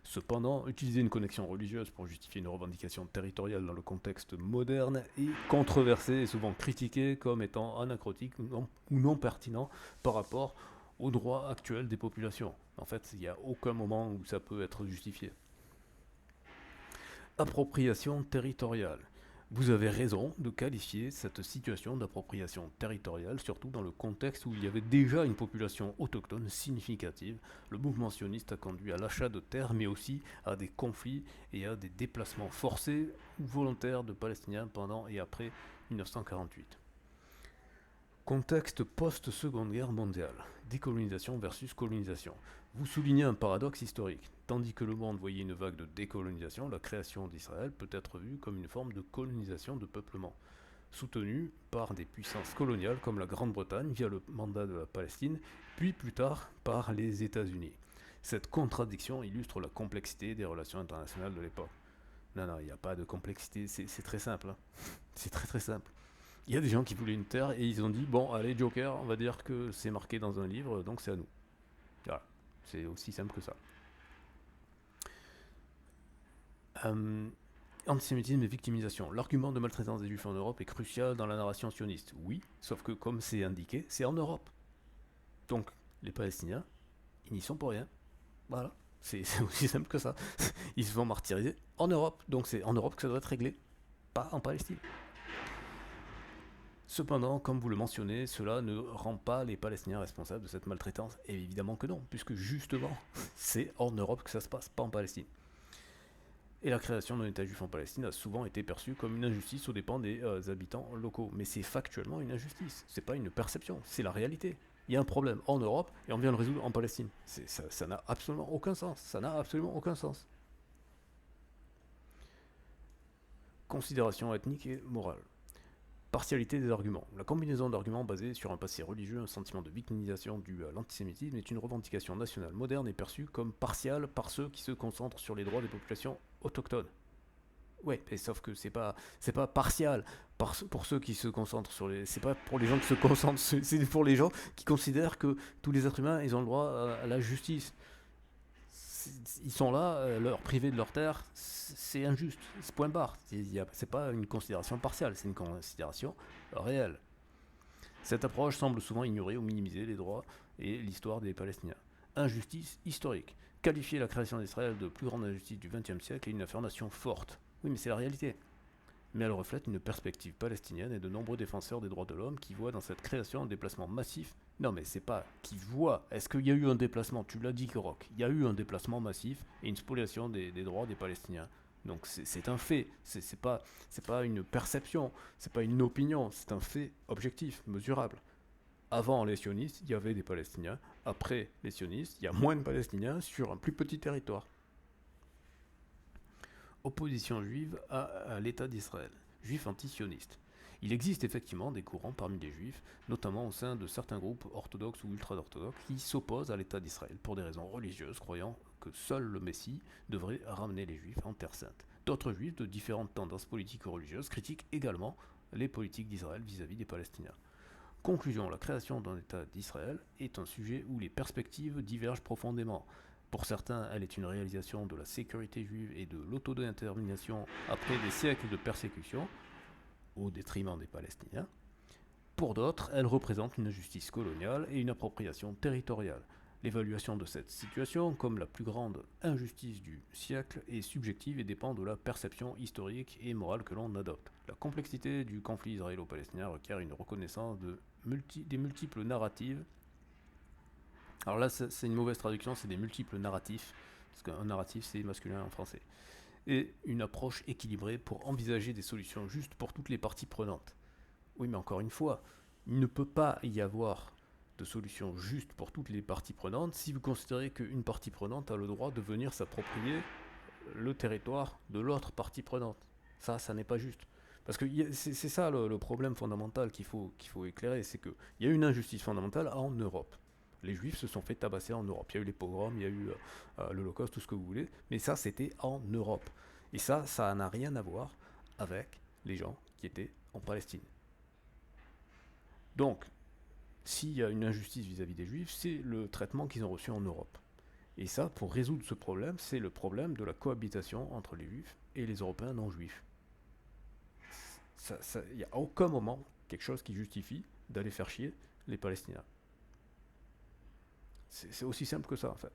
Cependant, utiliser une connexion religieuse pour justifier une revendication territoriale dans le contexte moderne est controversé et souvent critiqué comme étant anacrotique ou non pertinent par rapport aux droits actuels des populations. En fait, il n'y a aucun moment où ça peut être justifié. Appropriation territoriale. Vous avez raison de qualifier cette situation d'appropriation territoriale, surtout dans le contexte où il y avait déjà une population autochtone significative. Le mouvement sioniste a conduit à l'achat de terres, mais aussi à des conflits et à des déplacements forcés ou volontaires de Palestiniens pendant et après 1948. Contexte post-Seconde Guerre mondiale. Décolonisation versus colonisation. Vous soulignez un paradoxe historique. Tandis que le monde voyait une vague de décolonisation, la création d'Israël peut être vue comme une forme de colonisation de peuplement, soutenue par des puissances coloniales comme la Grande-Bretagne via le mandat de la Palestine, puis plus tard par les États-Unis. Cette contradiction illustre la complexité des relations internationales de l'époque. Non, il n'y a pas de complexité, c'est très simple. C'est très très simple. Il y a des gens qui voulaient une terre et ils ont dit bon, allez, Joker, on va dire que c'est marqué dans un livre, donc c'est à nous. Voilà, c'est aussi simple que ça. Antisémitisme et victimisation. L'argument de maltraitance des juifs en Europe est crucial dans la narration sioniste. Oui, sauf que comme c'est indiqué, c'est en Europe. Donc, les Palestiniens, ils n'y sont pour rien. Voilà, c'est aussi simple que ça. Ils se font martyriser en Europe, donc c'est en Europe que ça doit être réglé, pas en Palestine. Cependant, comme vous le mentionnez, cela ne rend pas les Palestiniens responsables de cette maltraitance. Et évidemment que non, puisque justement, c'est en Europe que ça se passe, pas en Palestine. Et la création d'un État juif en Palestine a souvent été perçue comme une injustice aux dépens des habitants locaux. Mais c'est factuellement une injustice, c'est pas une perception, c'est la réalité. Il y a un problème en Europe et on vient le résoudre en Palestine. Ça n'a absolument aucun sens, ça n'a absolument aucun sens. Considération ethnique et morale. Partialité des arguments. La combinaison d'arguments basés sur un passé religieux, un sentiment de victimisation dû à l'antisémitisme est une revendication nationale moderne et perçue comme partiale par ceux qui se concentrent sur les droits des populations autochtones. Ouais, et sauf que c'est pas partial pour ceux qui se concentrent sur les. C'est pas pour les gens qui se concentrent, c'est pour les gens qui considèrent que tous les êtres humains ils ont le droit à la justice. Ils sont là, leur priver de leur terre, c'est injuste, c'est point barre. C'est pas une considération partielle, c'est une considération réelle. Cette approche semble souvent ignorer ou minimiser les droits et l'histoire des Palestiniens. Injustice historique. Qualifier la création d'Israël de plus grande injustice du XXe siècle est une affirmation forte. Oui, mais c'est la réalité. Mais elle reflète une perspective palestinienne et de nombreux défenseurs des droits de l'homme qui voient dans cette création un déplacement massif. Non, mais c'est pas qui voit. Est-ce qu'il y a eu un déplacement? Tu l'as dit, Rock. Il y a eu un déplacement massif et une spoliation des droits des Palestiniens. Donc c'est un fait. C'est pas une perception. C'est pas une opinion. C'est un fait objectif, mesurable. Avant les sionistes, il y avait des Palestiniens. Après les sionistes, il y a moins de Palestiniens sur un plus petit territoire. Opposition juive à l'État d'Israël. Juifs anti-sionistes. Il existe effectivement des courants parmi les juifs, notamment au sein de certains groupes orthodoxes ou ultra-orthodoxes, qui s'opposent à l'État d'Israël pour des raisons religieuses, croyant que seul le Messie devrait ramener les juifs en Terre Sainte. D'autres juifs de différentes tendances politiques ou religieuses critiquent également les politiques d'Israël vis-à-vis des Palestiniens. Conclusion, la création d'un État d'Israël est un sujet où les perspectives divergent profondément. Pour certains, elle est une réalisation de la sécurité juive et de l'autodétermination après des siècles de persécution, au détriment des Palestiniens. Pour d'autres, elle représente une injustice coloniale et une appropriation territoriale. L'évaluation de cette situation, comme la plus grande injustice du siècle, est subjective et dépend de la perception historique et morale que l'on adopte. La complexité du conflit israélo-palestinien requiert une reconnaissance des multiples narratives. Alors là, c'est une mauvaise traduction, c'est des multiples narratifs, parce qu'un narratif c'est masculin en français. Et une approche équilibrée pour envisager des solutions justes pour toutes les parties prenantes. Oui, mais encore une fois, il ne peut pas y avoir de solution juste pour toutes les parties prenantes si vous considérez qu'une partie prenante a le droit de venir s'approprier le territoire de l'autre partie prenante. Ça n'est pas juste. Parce que c'est ça le problème fondamental qu'il faut éclairer, c'est qu'il y a une injustice fondamentale en Europe. Les juifs se sont fait tabasser en Europe. Il y a eu les pogroms, il y a eu l'Holocauste, tout ce que vous voulez, mais ça c'était en Europe. Et ça n'a rien à voir avec les gens qui étaient en Palestine. Donc, s'il y a une injustice vis-à-vis des juifs, c'est le traitement qu'ils ont reçu en Europe. Et ça, pour résoudre ce problème, c'est le problème de la cohabitation entre les juifs et les Européens non juifs. Il n'y a à aucun moment quelque chose qui justifie d'aller faire chier les Palestiniens. C'est aussi simple que ça, en fait.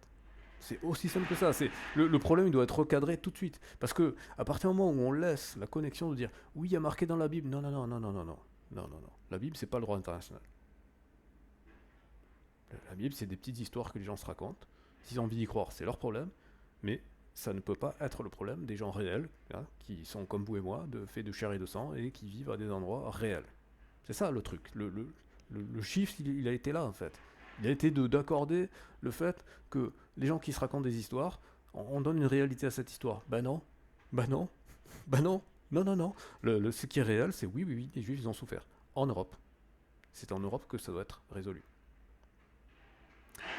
C'est aussi simple que ça. Le problème, il doit être recadré tout de suite. Parce que à partir du moment où on laisse la connexion de dire oui, il y a marqué dans la Bible, non. La Bible, c'est pas le droit international. La Bible, c'est des petites histoires que les gens se racontent. S'ils ont envie d'y croire, c'est leur problème. Mais ça ne peut pas être le problème des gens réels, hein, qui sont comme vous et moi, faits de chair et de sang, et qui vivent à des endroits réels. C'est ça le truc. Le chiffre, il a été là, en fait. Il a été d'accorder le fait que les gens qui se racontent des histoires, on donne une réalité à cette histoire. Ben non. Non. Ce qui est réel, c'est oui, les Juifs, ils ont souffert. En Europe. C'est en Europe que ça doit être résolu.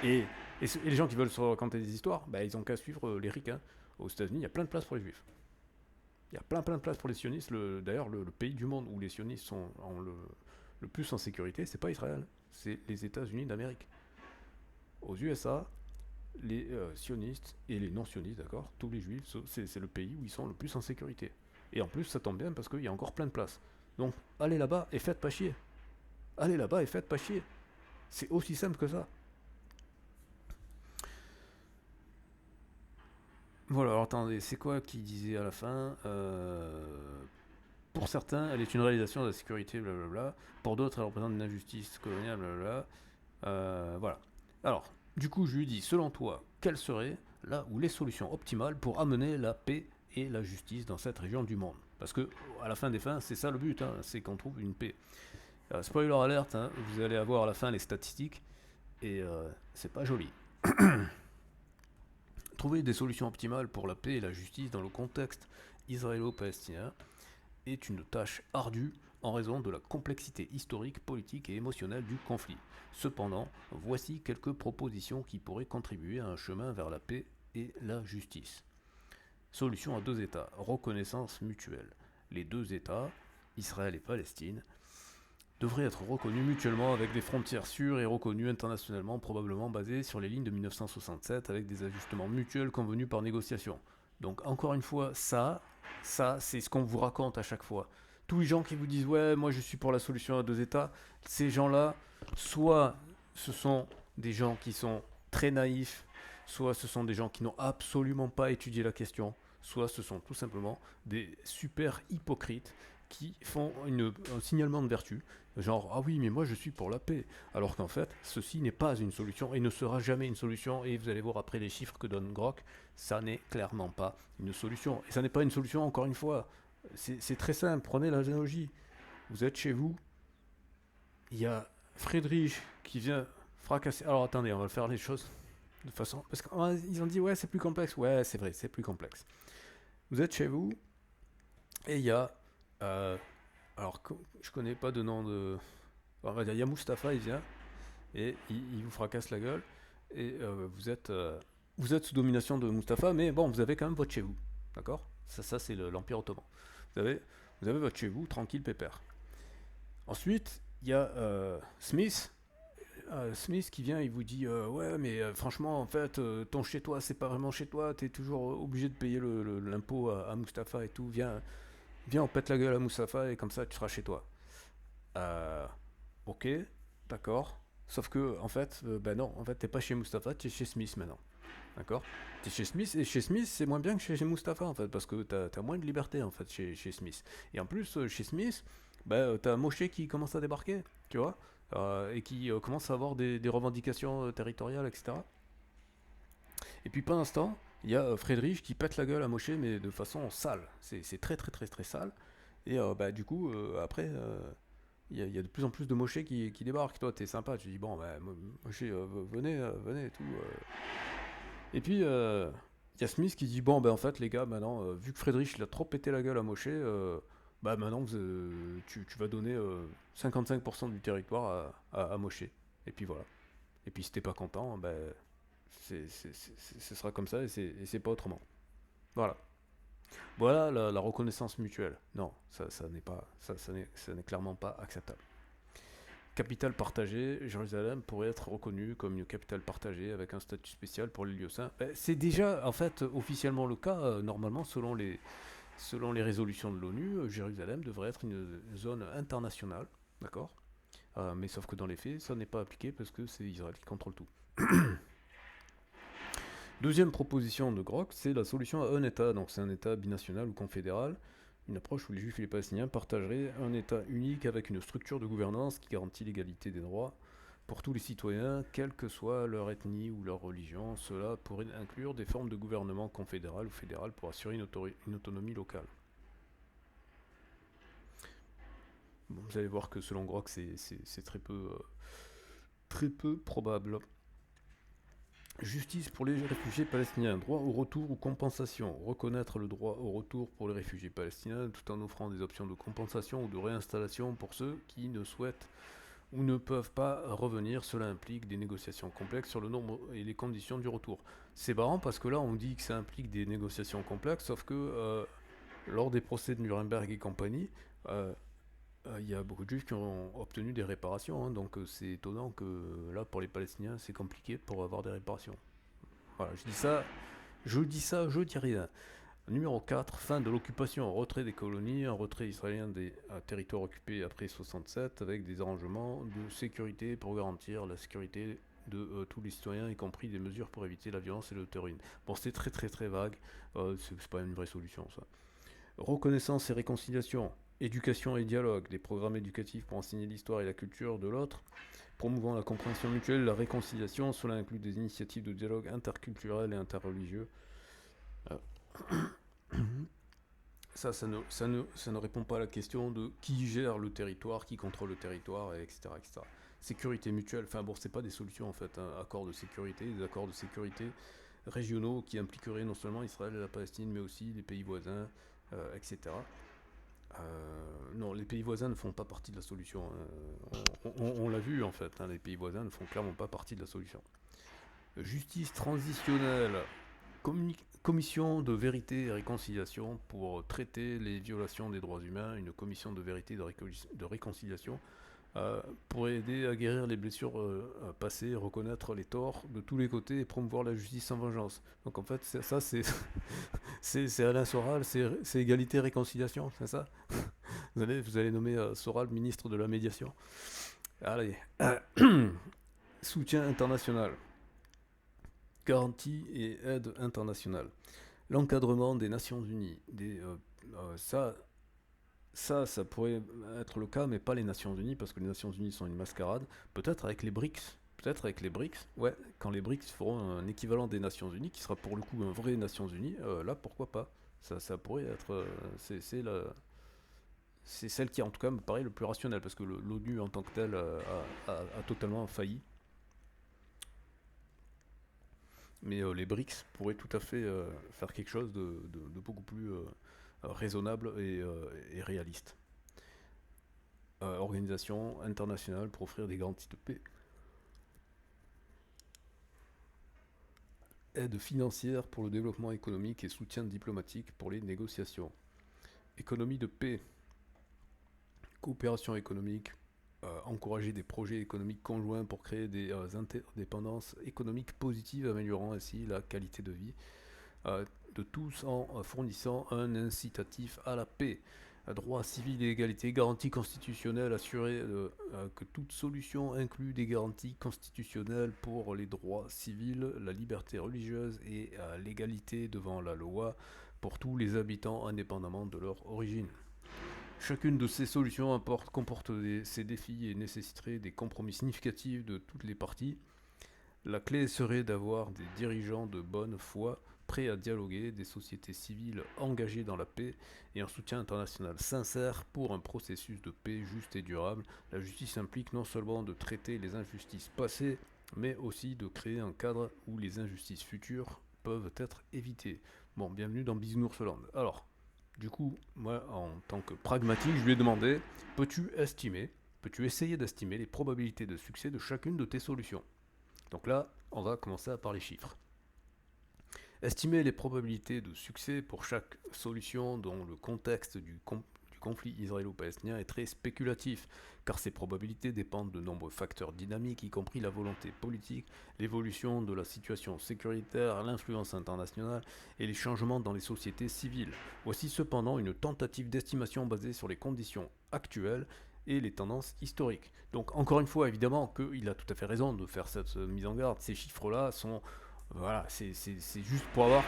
Et les gens qui veulent se raconter des histoires, ils ont qu'à suivre les ricains. Aux États-Unis, il y a plein de places pour les Juifs. Il y a plein de places pour les sionistes. D'ailleurs, le pays du monde où les sionistes sont le plus en sécurité, c'est pas Israël, c'est les États-Unis d'Amérique. Aux USA, les sionistes et les non-sionistes, d'accord, tous les juifs, c'est le pays où ils sont le plus en sécurité. Et en plus, ça tombe bien parce qu'il y a encore plein de places. Donc, allez là-bas et faites pas chier. Allez là-bas et faites pas chier. C'est aussi simple que ça. Voilà, alors attendez, c'est quoi qui disait à la fin Pour certains, elle est une réalisation de la sécurité, blablabla. Pour d'autres, elle représente une injustice coloniale, blablabla. Voilà. Alors, du coup, je lui dis, selon toi, quelles seraient là où les solutions optimales pour amener la paix et la justice dans cette région du monde? Parce que, à la fin des fins, c'est ça le but, hein, c'est qu'on trouve une paix. Spoiler alert, hein, vous allez avoir à la fin les statistiques, et c'est pas joli. Trouver des solutions optimales pour la paix et la justice dans le contexte israélo-palestinien est une tâche ardue en raison de la complexité historique, politique et émotionnelle du conflit. Cependant, voici quelques propositions qui pourraient contribuer à un chemin vers la paix et la justice. Solution à deux États, reconnaissance mutuelle. Les deux États, Israël et Palestine, devraient être reconnus mutuellement avec des frontières sûres et reconnues internationalement, probablement basées sur les lignes de 1967 avec des ajustements mutuels convenus par négociation. Donc encore une fois, ça c'est ce qu'on vous raconte à chaque fois. Tous les gens qui vous disent ouais, moi je suis pour la solution à deux États, ces gens-là, soit ce sont des gens qui sont très naïfs, soit ce sont des gens qui n'ont absolument pas étudié la question, soit ce sont tout simplement des super hypocrites qui font un signalement de vertu, genre ah oui mais moi je suis pour la paix, alors qu'en fait ceci n'est pas une solution et ne sera jamais une solution, et vous allez voir après les chiffres que donne Grok, ça n'est clairement pas une solution, et ça n'est pas une solution encore une fois, c'est très simple, prenez l'analogie, vous êtes chez vous, il y a Friedrich qui vient fracasser, alors attendez on va faire les choses de façon, parce qu'ils ont dit ouais c'est plus complexe, ouais c'est vrai c'est plus complexe, vous êtes chez vous et il y a alors, je connais pas de nom de. On va dire, il y a Mustapha, il vient et il vous fracasse la gueule. Et vous êtes sous domination de Mustapha, mais bon, vous avez quand même votre chez vous. D'accord. Ça c'est l'Empire Ottoman. Vous avez votre chez vous, tranquille, pépère. Ensuite, il y a Smith. Smith qui vient, il vous dit ouais, mais franchement, en fait, ton chez toi, c'est pas vraiment chez toi, t'es toujours obligé de payer l'impôt à Mustapha et tout. Viens, on pète la gueule à Mustapha et comme ça tu seras chez toi. Ok, d'accord. Sauf que, en fait, ben non, en fait, t'es pas chez Mustapha, t'es chez Smith maintenant. D'accord. T'es chez Smith, et chez Smith, c'est moins bien que chez Mustapha, en fait, parce que t'as moins de liberté, en fait, chez Smith. Et en plus, chez Smith, t'as Moshe qui commence à débarquer, tu vois, et qui commence à avoir des revendications territoriales, etc. Et puis, pendant ce temps, il y a Friedrich qui pète la gueule à Moshe, mais de façon sale. C'est très, très, très, très sale. Et du coup, après, il y a de plus en plus de Moshe qui débarquent. Toi, t'es sympa, tu dis, bon, Moshe, venez, venez, et tout. Et puis, il y a Smith qui dit, bon, en fait, les gars, maintenant, vu que Friedrich il a trop pété la gueule à Moshe, maintenant, tu vas donner 55% du territoire à Moshe. Et puis voilà. Et puis si t'es pas content, ce sera comme ça et c'est pas autrement. Voilà. Voilà la reconnaissance mutuelle. Non, ça n'est pas, ça n'est clairement pas acceptable. Capitale partagée, Jérusalem pourrait être reconnue comme une capitale partagée avec un statut spécial pour les lieux saints. C'est déjà en fait officiellement le cas. Normalement, selon les résolutions de l'ONU, Jérusalem devrait être une zone internationale, d'accord. Mais sauf que dans les faits, ça n'est pas appliqué parce que c'est Israël qui contrôle tout. Deuxième proposition de Grok, c'est la solution à un État. Donc c'est un État binational ou confédéral, une approche où les Juifs et les Palestiniens partageraient un État unique avec une structure de gouvernance qui garantit l'égalité des droits pour tous les citoyens, quelle que soit leur ethnie ou leur religion. Cela pourrait inclure des formes de gouvernement confédéral ou fédéral pour assurer une autonomie locale. Bon, vous allez voir que selon Grok, c'est très peu probable. Justice pour les réfugiés palestiniens, droit au retour ou compensation. Reconnaître le droit au retour pour les réfugiés palestiniens tout en offrant des options de compensation ou de réinstallation pour ceux qui ne souhaitent ou ne peuvent pas revenir. Cela implique des négociations complexes sur le nombre et les conditions du retour. C'est marrant parce que là on dit que ça implique des négociations complexes, sauf que lors des procès de Nuremberg et compagnie, il y a beaucoup de juifs qui ont obtenu des réparations, hein, donc c'est étonnant que là pour les Palestiniens c'est compliqué pour avoir des réparations. Voilà, je dis rien. Numéro 4, fin de l'occupation, retrait des colonies, un retrait israélien des territoires occupés après 67 avec des arrangements de sécurité pour garantir la sécurité de tous les citoyens, y compris des mesures pour éviter la violence et le terrorisme. Bon, c'est très très très vague, c'est pas une vraie solution ça. Reconnaissance et réconciliation, éducation et dialogue, des programmes éducatifs pour enseigner l'histoire et la culture de l'autre, promouvant la compréhension mutuelle, la réconciliation, cela inclut des initiatives de dialogue interculturel et interreligieux. Euh, ça ne répond pas à la question de qui gère le territoire, qui contrôle le territoire, etc. etc. Sécurité mutuelle, enfin bon, c'est pas des solutions en fait, hein. Accords de sécurité, des accords de sécurité régionaux qui impliqueraient non seulement Israël et la Palestine, mais aussi les pays voisins, etc. Non, les pays voisins ne font pas partie de la solution, hein. On l'a vu en fait, hein, les pays voisins ne font clairement pas partie de la solution. Justice transitionnelle, commission de vérité et réconciliation pour traiter les violations des droits humains, une commission de vérité et de réconciliation pour aider à guérir les blessures passées, reconnaître les torts de tous les côtés et promouvoir la justice sans vengeance. Donc en fait, c'est Alain Soral, c'est égalité et réconciliation, c'est ça. Vous allez nommer Soral ministre de la médiation. Allez. Soutien international. Garantie et aide internationale. L'encadrement des Nations Unies. Ça pourrait être le cas, mais pas les Nations Unies, parce que les Nations Unies sont une mascarade. Peut-être avec les BRICS. Peut-être avec les BRICS, ouais, quand les BRICS feront un équivalent des Nations Unies, qui sera pour le coup un vrai Nations Unies, là pourquoi pas. Ça pourrait être. C'est celle qui en tout cas me paraît le plus rationnel, parce que l'ONU en tant que telle a totalement failli. Mais les BRICS pourraient tout à fait faire quelque chose de beaucoup plus raisonnable et réaliste. Organisation internationale pour offrir des garanties de paix. Aide financière pour le développement économique et soutien diplomatique pour les négociations. Économie de paix. Coopération économique. Encourager des projets économiques conjoints pour créer des interdépendances économiques positives, améliorant ainsi la qualité de vie de tous en fournissant un incitatif à la paix. droit civil et égalité, garantie constitutionnelle assurée que toute solution inclut des garanties constitutionnelles pour les droits civils, la liberté religieuse et l'égalité devant la loi pour tous les habitants indépendamment de leur origine. Chacune de ces solutions comporte ses défis et nécessiterait des compromis significatifs de toutes les parties. La clé serait d'avoir des dirigeants de bonne foi prêts à dialoguer, des sociétés civiles engagées dans la paix et un soutien international sincère pour un processus de paix juste et durable. La justice implique non seulement de traiter les injustices passées, mais aussi de créer un cadre où les injustices futures peuvent être évitées. Bon, bienvenue dans Bisounours-Land. Alors, du coup, moi, en tant que pragmatique, je lui ai demandé, peux-tu essayer d'estimer les probabilités de succès de chacune de tes solutions? Donc là, on va commencer par les chiffres. Estimer les probabilités de succès pour chaque solution dont le contexte du conflit israélo-palestinien est très spéculatif, car ces probabilités dépendent de nombreux facteurs dynamiques, y compris la volonté politique, l'évolution de la situation sécuritaire, l'influence internationale et les changements dans les sociétés civiles. Voici cependant une tentative d'estimation basée sur les conditions actuelles et les tendances historiques. Donc encore une fois, évidemment qu'il a tout à fait raison de faire cette mise en garde. Ces chiffres-là sont... Voilà, c'est juste pour avoir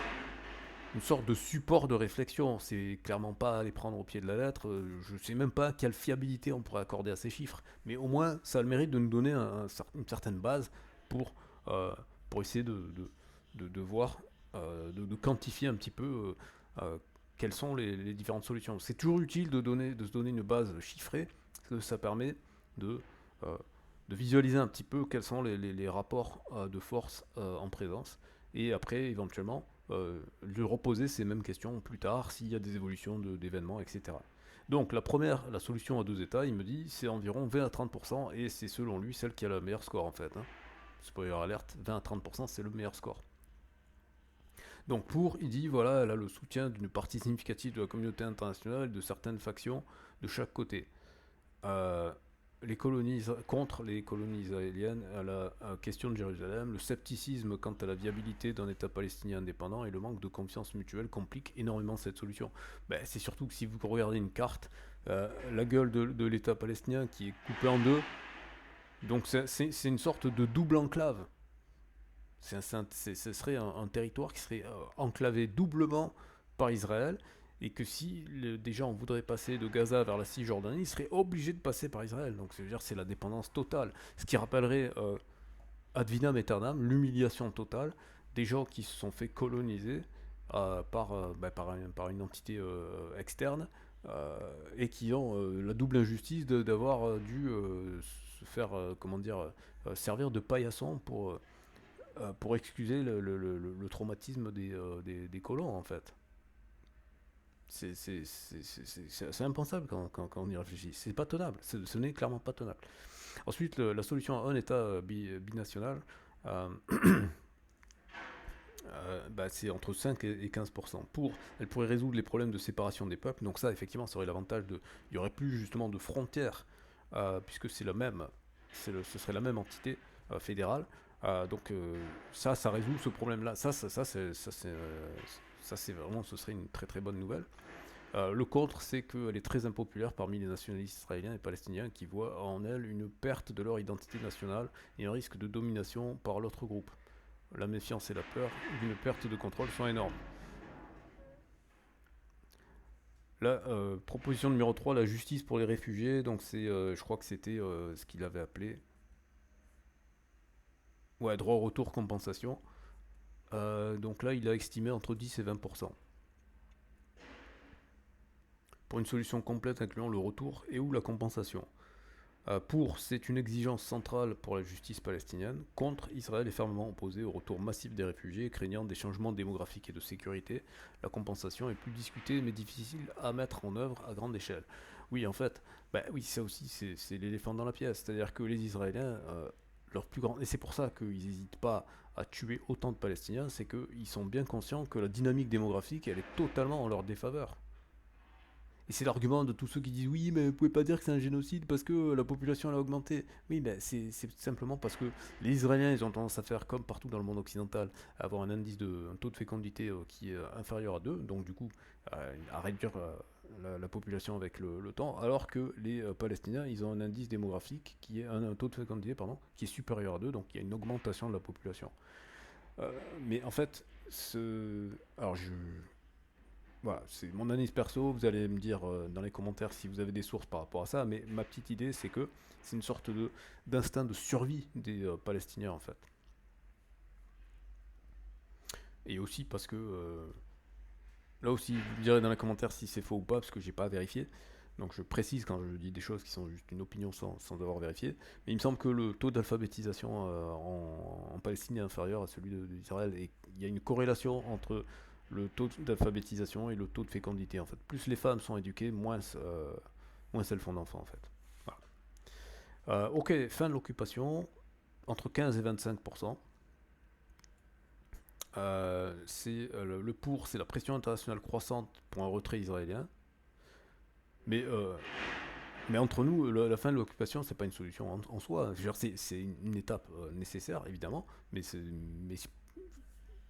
une sorte de support de réflexion. C'est clairement pas à les prendre au pied de la lettre. Je sais même pas quelle fiabilité on pourrait accorder à ces chiffres. Mais au moins, ça a le mérite de nous donner une certaine base pour, pour essayer de voir, de quantifier un petit peu quelles sont les différentes solutions. C'est toujours utile de se donner une base chiffrée, parce que ça permet de, euh, de visualiser un petit peu quels sont les rapports de force en présence, et après, éventuellement, de reposer ces mêmes questions plus tard, s'il y a des évolutions d'événements, etc. Donc la solution à deux états, il me dit, c'est environ 20 à 30%, et c'est selon lui celle qui a le meilleur score en fait. Hein. Spoiler alerte, 20 à 30%, c'est le meilleur score. Donc il dit, voilà, elle a le soutien d'une partie significative de la communauté internationale et de certaines factions de chaque côté. Euh, contre les colonies israéliennes, à la question de Jérusalem, le scepticisme quant à la viabilité d'un État palestinien indépendant et le manque de confiance mutuelle compliquent énormément cette solution. Ben, c'est surtout que si vous regardez une carte, la gueule de l'État palestinien qui est coupée en deux, donc c'est une sorte de double enclave. Ce serait un territoire qui serait enclavé doublement par Israël, et que si des gens voudraient passer de Gaza vers la Cisjordanie, ils seraient obligés de passer par Israël. Donc c'est la dépendance totale. Ce qui rappellerait ad vinam aeternam, l'humiliation totale des gens qui se sont fait coloniser par une entité externe, et qui ont la double injustice d'avoir dû se faire, servir de paillasson pour excuser le traumatisme des colons, en fait. C'est assez impensable quand on y réfléchit. C'est pas tenable. Ce n'est clairement pas tenable. Ensuite, la solution à un État binational, euh, c'est entre 5 et 15%. Elle pourrait résoudre les problèmes de séparation des peuples. Donc ça, effectivement, ça aurait l'avantage de... Il n'y aurait plus justement de frontières, puisque c'est ce serait la même entité fédérale. Ça résout ce problème-là. C'est vraiment, ce serait une très très bonne nouvelle. Le contre, c'est qu'elle est très impopulaire parmi les nationalistes israéliens et palestiniens qui voient en elle une perte de leur identité nationale et un risque de domination par l'autre groupe. La méfiance et la peur d'une perte de contrôle sont énormes. La proposition numéro 3, la justice pour les réfugiés, donc je crois que c'était ce qu'il avait appelé droit au retour compensation. Donc là, il a estimé entre 10 et 20%. Pour une solution complète incluant le retour et ou la compensation. C'est une exigence centrale pour la justice palestinienne. Contre, Israël est fermement opposé au retour massif des réfugiés, craignant des changements démographiques et de sécurité. La compensation est plus discutée mais difficile à mettre en œuvre à grande échelle. Oui, en fait, ça aussi, c'est l'éléphant dans la pièce. C'est-à-dire que les Israéliens, leur plus grand... Et c'est pour ça qu'ils n'hésitent pas à tuer autant de Palestiniens, c'est qu'ils sont bien conscients que la dynamique démographique, elle est totalement en leur défaveur. Et c'est l'argument de tous ceux qui disent oui, mais vous pouvez pas dire que c'est un génocide parce que la population elle a augmenté. Oui, mais c'est simplement parce que les Israéliens ils ont tendance à faire comme partout dans le monde occidental, à avoir un taux de fécondité qui est inférieur à 2, donc du coup à réduire la population avec le temps, alors que les Palestiniens, ils ont un indice démographique qui est un taux de fécondité, pardon, qui est supérieur à 2, donc il y a une augmentation de la population. Mais en fait, alors voilà, c'est mon analyse perso, vous allez me dire dans les commentaires si vous avez des sources par rapport à ça, mais ma petite idée, c'est que c'est une sorte d'instinct de survie des Palestiniens, en fait. Et aussi parce que là aussi, vous me direz dans les commentaires si c'est faux ou pas, parce que j'ai pas vérifié. Donc je précise quand je dis des choses qui sont juste une opinion sans avoir vérifié. Mais il me semble que le taux d'alphabétisation en Palestine est inférieur à celui d'Israël. Et il y a une corrélation entre le taux d'alphabétisation et le taux de fécondité. En fait, plus les femmes sont éduquées, moins elles font d'enfants en fait. Voilà. Ok, fin de l'occupation, entre 15 et 25%. Le pour, c'est la pression internationale croissante pour un retrait israélien. Mais, euh, mais entre nous, la fin de l'occupation, c'est pas une solution en soi. C'est une étape nécessaire, évidemment, mais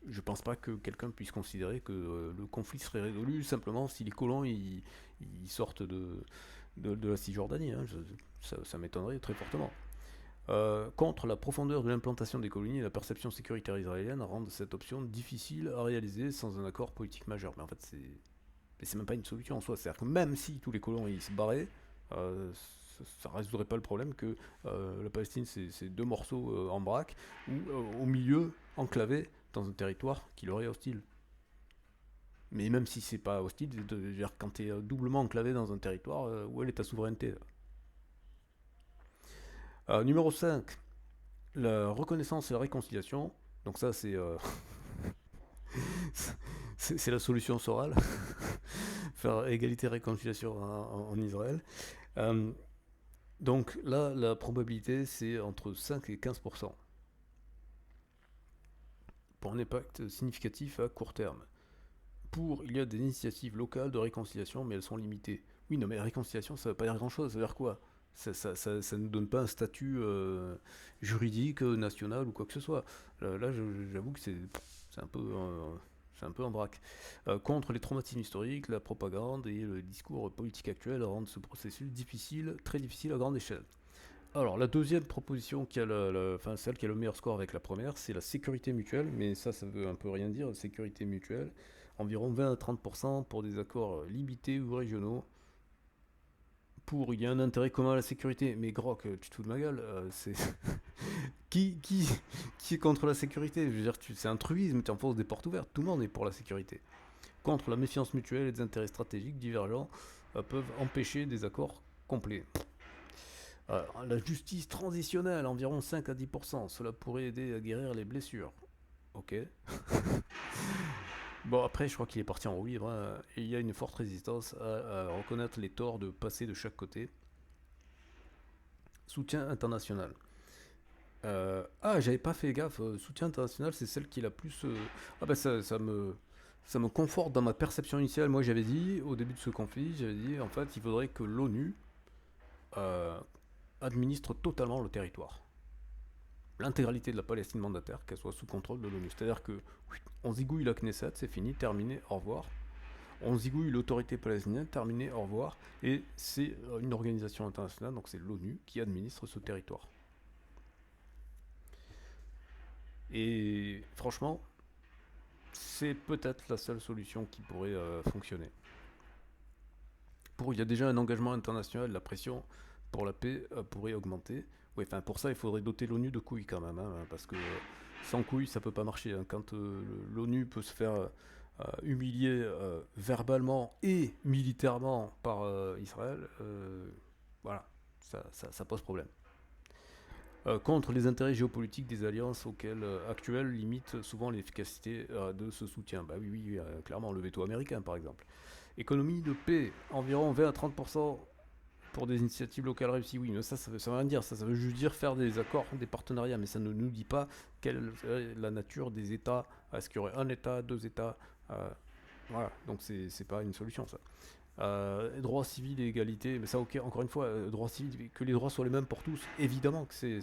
je pense pas que quelqu'un puisse considérer que le conflit serait résolu simplement si les colons ils sortent de la Cisjordanie. Hein. Ça m'étonnerait très fortement. Contre la profondeur de l'implantation des colonies, la perception sécuritaire israélienne rendent cette option difficile à réaliser sans un accord politique majeur. Mais en fait, c'est même pas une solution en soi. C'est-à-dire que même si tous les colons ils se barraient, ça ne résoudrait pas le problème que la Palestine c'est deux morceaux en vrac ou au milieu enclavé dans un territoire qui leur est hostile. Mais même si c'est pas hostile, quand tu es doublement enclavé dans un territoire, où elle est ta souveraineté? Numéro 5, la reconnaissance et la réconciliation. Donc ça c'est la solution Soral. Faire égalité et réconciliation en Israël. Euh, donc là, la probabilité, c'est entre 5 et 15%, pour un impact significatif à court terme. Pour, il y a des initiatives locales de réconciliation, mais elles sont limitées. Oui, non, mais la réconciliation, ça ne veut pas dire grand-chose. Ça veut dire quoi? Ça ne nous donne pas un statut juridique, national ou quoi que ce soit. Là, j'avoue que c'est un peu en vrac. Contre les traumatismes historiques, la propagande et le discours politique actuel rendent ce processus difficile, très difficile à grande échelle. Alors, la deuxième proposition enfin, celle qui a le meilleur score avec la première, c'est la sécurité mutuelle, mais ça veut un peu rien dire, sécurité mutuelle. Environ 20 à 30% pour des accords limités ou régionaux. Il y a un intérêt commun à la sécurité. Mais Grok, tu te fous de ma gueule, c'est... qui, qui, qui est contre la sécurité? Je veux dire, c'est un truisme, tu enfonces des portes ouvertes. Tout le monde est pour la sécurité. Contre la méfiance mutuelle et des intérêts stratégiques divergents peuvent empêcher des accords complets. La justice transitionnelle, environ 5 à 10%. Cela pourrait aider à guérir les blessures. Ok. Bon, après, je crois qu'il est parti en roue libre. Hein. Il y a une forte résistance à reconnaître les torts de passer de chaque côté. Soutien international. J'avais pas fait gaffe. Soutien international, c'est celle qui est la plus. Ah, bah, ça me conforte dans ma perception initiale. Moi, j'avais dit, au début de ce conflit, j'avais dit, en fait, il faudrait que l'ONU euh, administre totalement le territoire. L'intégralité de la Palestine mandataire, qu'elle soit sous contrôle de l'ONU. C'est-à-dire que oui, on zigouille la Knesset, c'est fini, terminé, au revoir. On zigouille l'autorité palestinienne, terminé, au revoir. Et c'est une organisation internationale, donc c'est l'ONU, qui administre ce territoire. Et franchement, c'est peut-être la seule solution qui pourrait fonctionner. Il y a déjà un engagement international, la pression pour la paix pourrait augmenter. Oui, enfin pour ça, il faudrait doter l'ONU de couilles quand même, hein, parce que sans couilles, ça peut pas marcher. Hein. Quand l'ONU peut se faire humilier verbalement et militairement par Israël, voilà, ça pose problème. Contre les intérêts géopolitiques des alliances actuelles limitent souvent l'efficacité de ce soutien. Bah oui, oui, clairement, le veto américain par exemple. Économie de paix, environ 20 à 30% pour des initiatives locales réussies. Oui, mais ça veut rien dire. Ça veut juste dire faire des accords, des partenariats, mais ça ne nous dit pas quelle est la nature des États. Est-ce qu'il y aurait un État, deux États Voilà, donc c'est pas une solution ça. Droits civils et égalité, mais ça, ok, encore une fois, droits civils, que les droits soient les mêmes pour tous, évidemment que c'est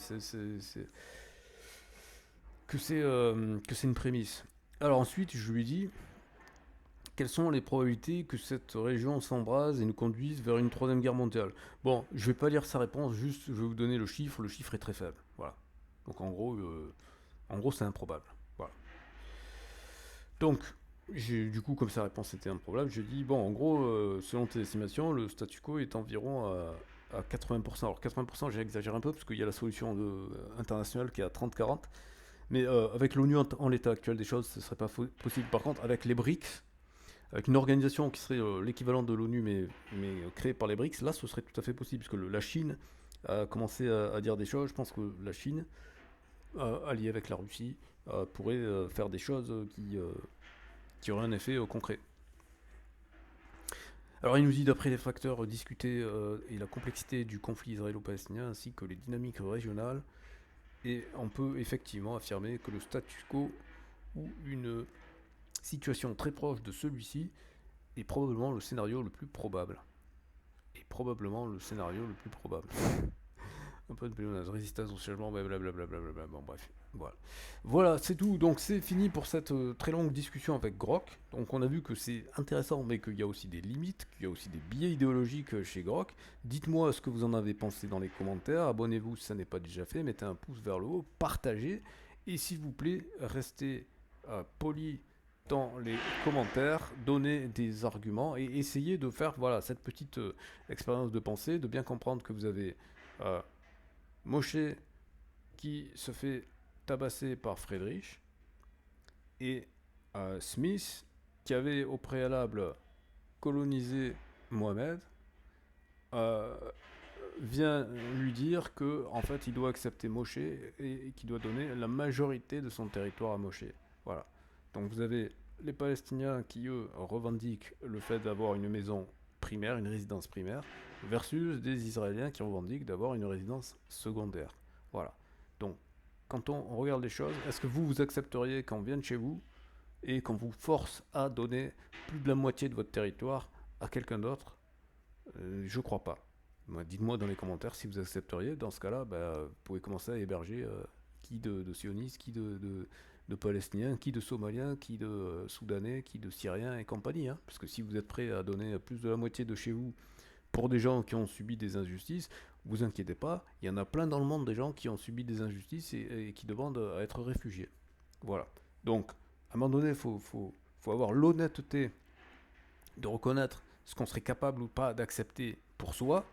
une prémisse. Alors ensuite, je lui dis, quelles sont les probabilités que cette région s'embrase et nous conduise vers une troisième guerre mondiale? Bon, je vais pas lire sa réponse, juste je vais vous donner le chiffre est très faible. Voilà. Donc en gros c'est improbable. Voilà. Donc, du coup, comme sa réponse était improbable, je dis, bon, en gros, selon tes estimations, le statu quo est environ à 80%. Alors 80%, j'ai exagéré un peu, parce qu'il y a la solution internationale qui est à 30-40. Mais avec l'ONU en l'état actuel des choses, ce ne serait pas possible. Par contre, avec les BRICS, avec une organisation qui serait l'équivalent de l'ONU, mais créée par les BRICS, là, ce serait tout à fait possible, parce que la Chine a commencé à dire des choses. Je pense que la Chine, alliée avec la Russie, pourrait faire des choses qui auraient un effet concret. Alors il nous dit, d'après les facteurs discutés et la complexité du conflit israélo-palestinien, ainsi que les dynamiques régionales, et on peut effectivement affirmer que le statu quo ou une situation très proche de celui-ci est probablement le scénario le plus probable. Et probablement le scénario le plus probable. Un peu de résistance au changement, blablabla. Bon, bref. Voilà. Voilà, c'est tout. Donc, c'est fini pour cette très longue discussion avec Grok. Donc, on a vu que c'est intéressant, mais qu'il y a aussi des limites, qu'il y a aussi des biais idéologiques chez Grok. Dites-moi ce que vous en avez pensé dans les commentaires. Abonnez-vous si ça n'est pas déjà fait. Mettez un pouce vers le haut. Partagez. Et s'il vous plaît, restez poli dans les commentaires, donnez des arguments et essayez de faire voilà, cette petite expérience de pensée, de bien comprendre que vous avez Moshe qui se fait tabasser par Friedrich et Smith qui avait au préalable colonisé Mohamed vient lui dire que en fait il doit accepter Moshe et qu'il doit donner la majorité de son territoire à Moshe. Voilà. Donc vous avez les Palestiniens qui eux revendiquent le fait d'avoir une maison primaire, une résidence primaire, versus des Israéliens qui revendiquent d'avoir une résidence secondaire. Voilà. Donc, quand on regarde les choses, est-ce que vous accepteriez qu'on vienne chez vous et qu'on vous force à donner plus de la moitié de votre territoire à quelqu'un d'autre? Je crois pas. Dites-moi dans les commentaires si vous accepteriez. Dans ce cas-là, vous pouvez commencer à héberger qui de sionistes, qui de Palestiniens, qui de Somaliens, qui de Soudanais, qui de Syriens et compagnie. Hein. Parce que si vous êtes prêt à donner plus de la moitié de chez vous pour des gens qui ont subi des injustices, vous inquiétez pas, il y en a plein dans le monde des gens qui ont subi des injustices et qui demandent à être réfugiés. Voilà. Donc, à un moment donné, il faut avoir l'honnêteté de reconnaître ce qu'on serait capable ou pas d'accepter pour soi.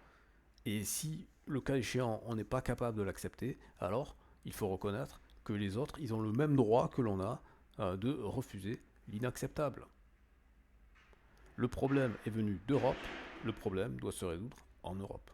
Et si, le cas échéant, on n'est pas capable de l'accepter, alors il faut reconnaître que les autres, ils ont le même droit que l'on a de refuser l'inacceptable. Le problème est venu d'Europe, le problème doit se résoudre en Europe.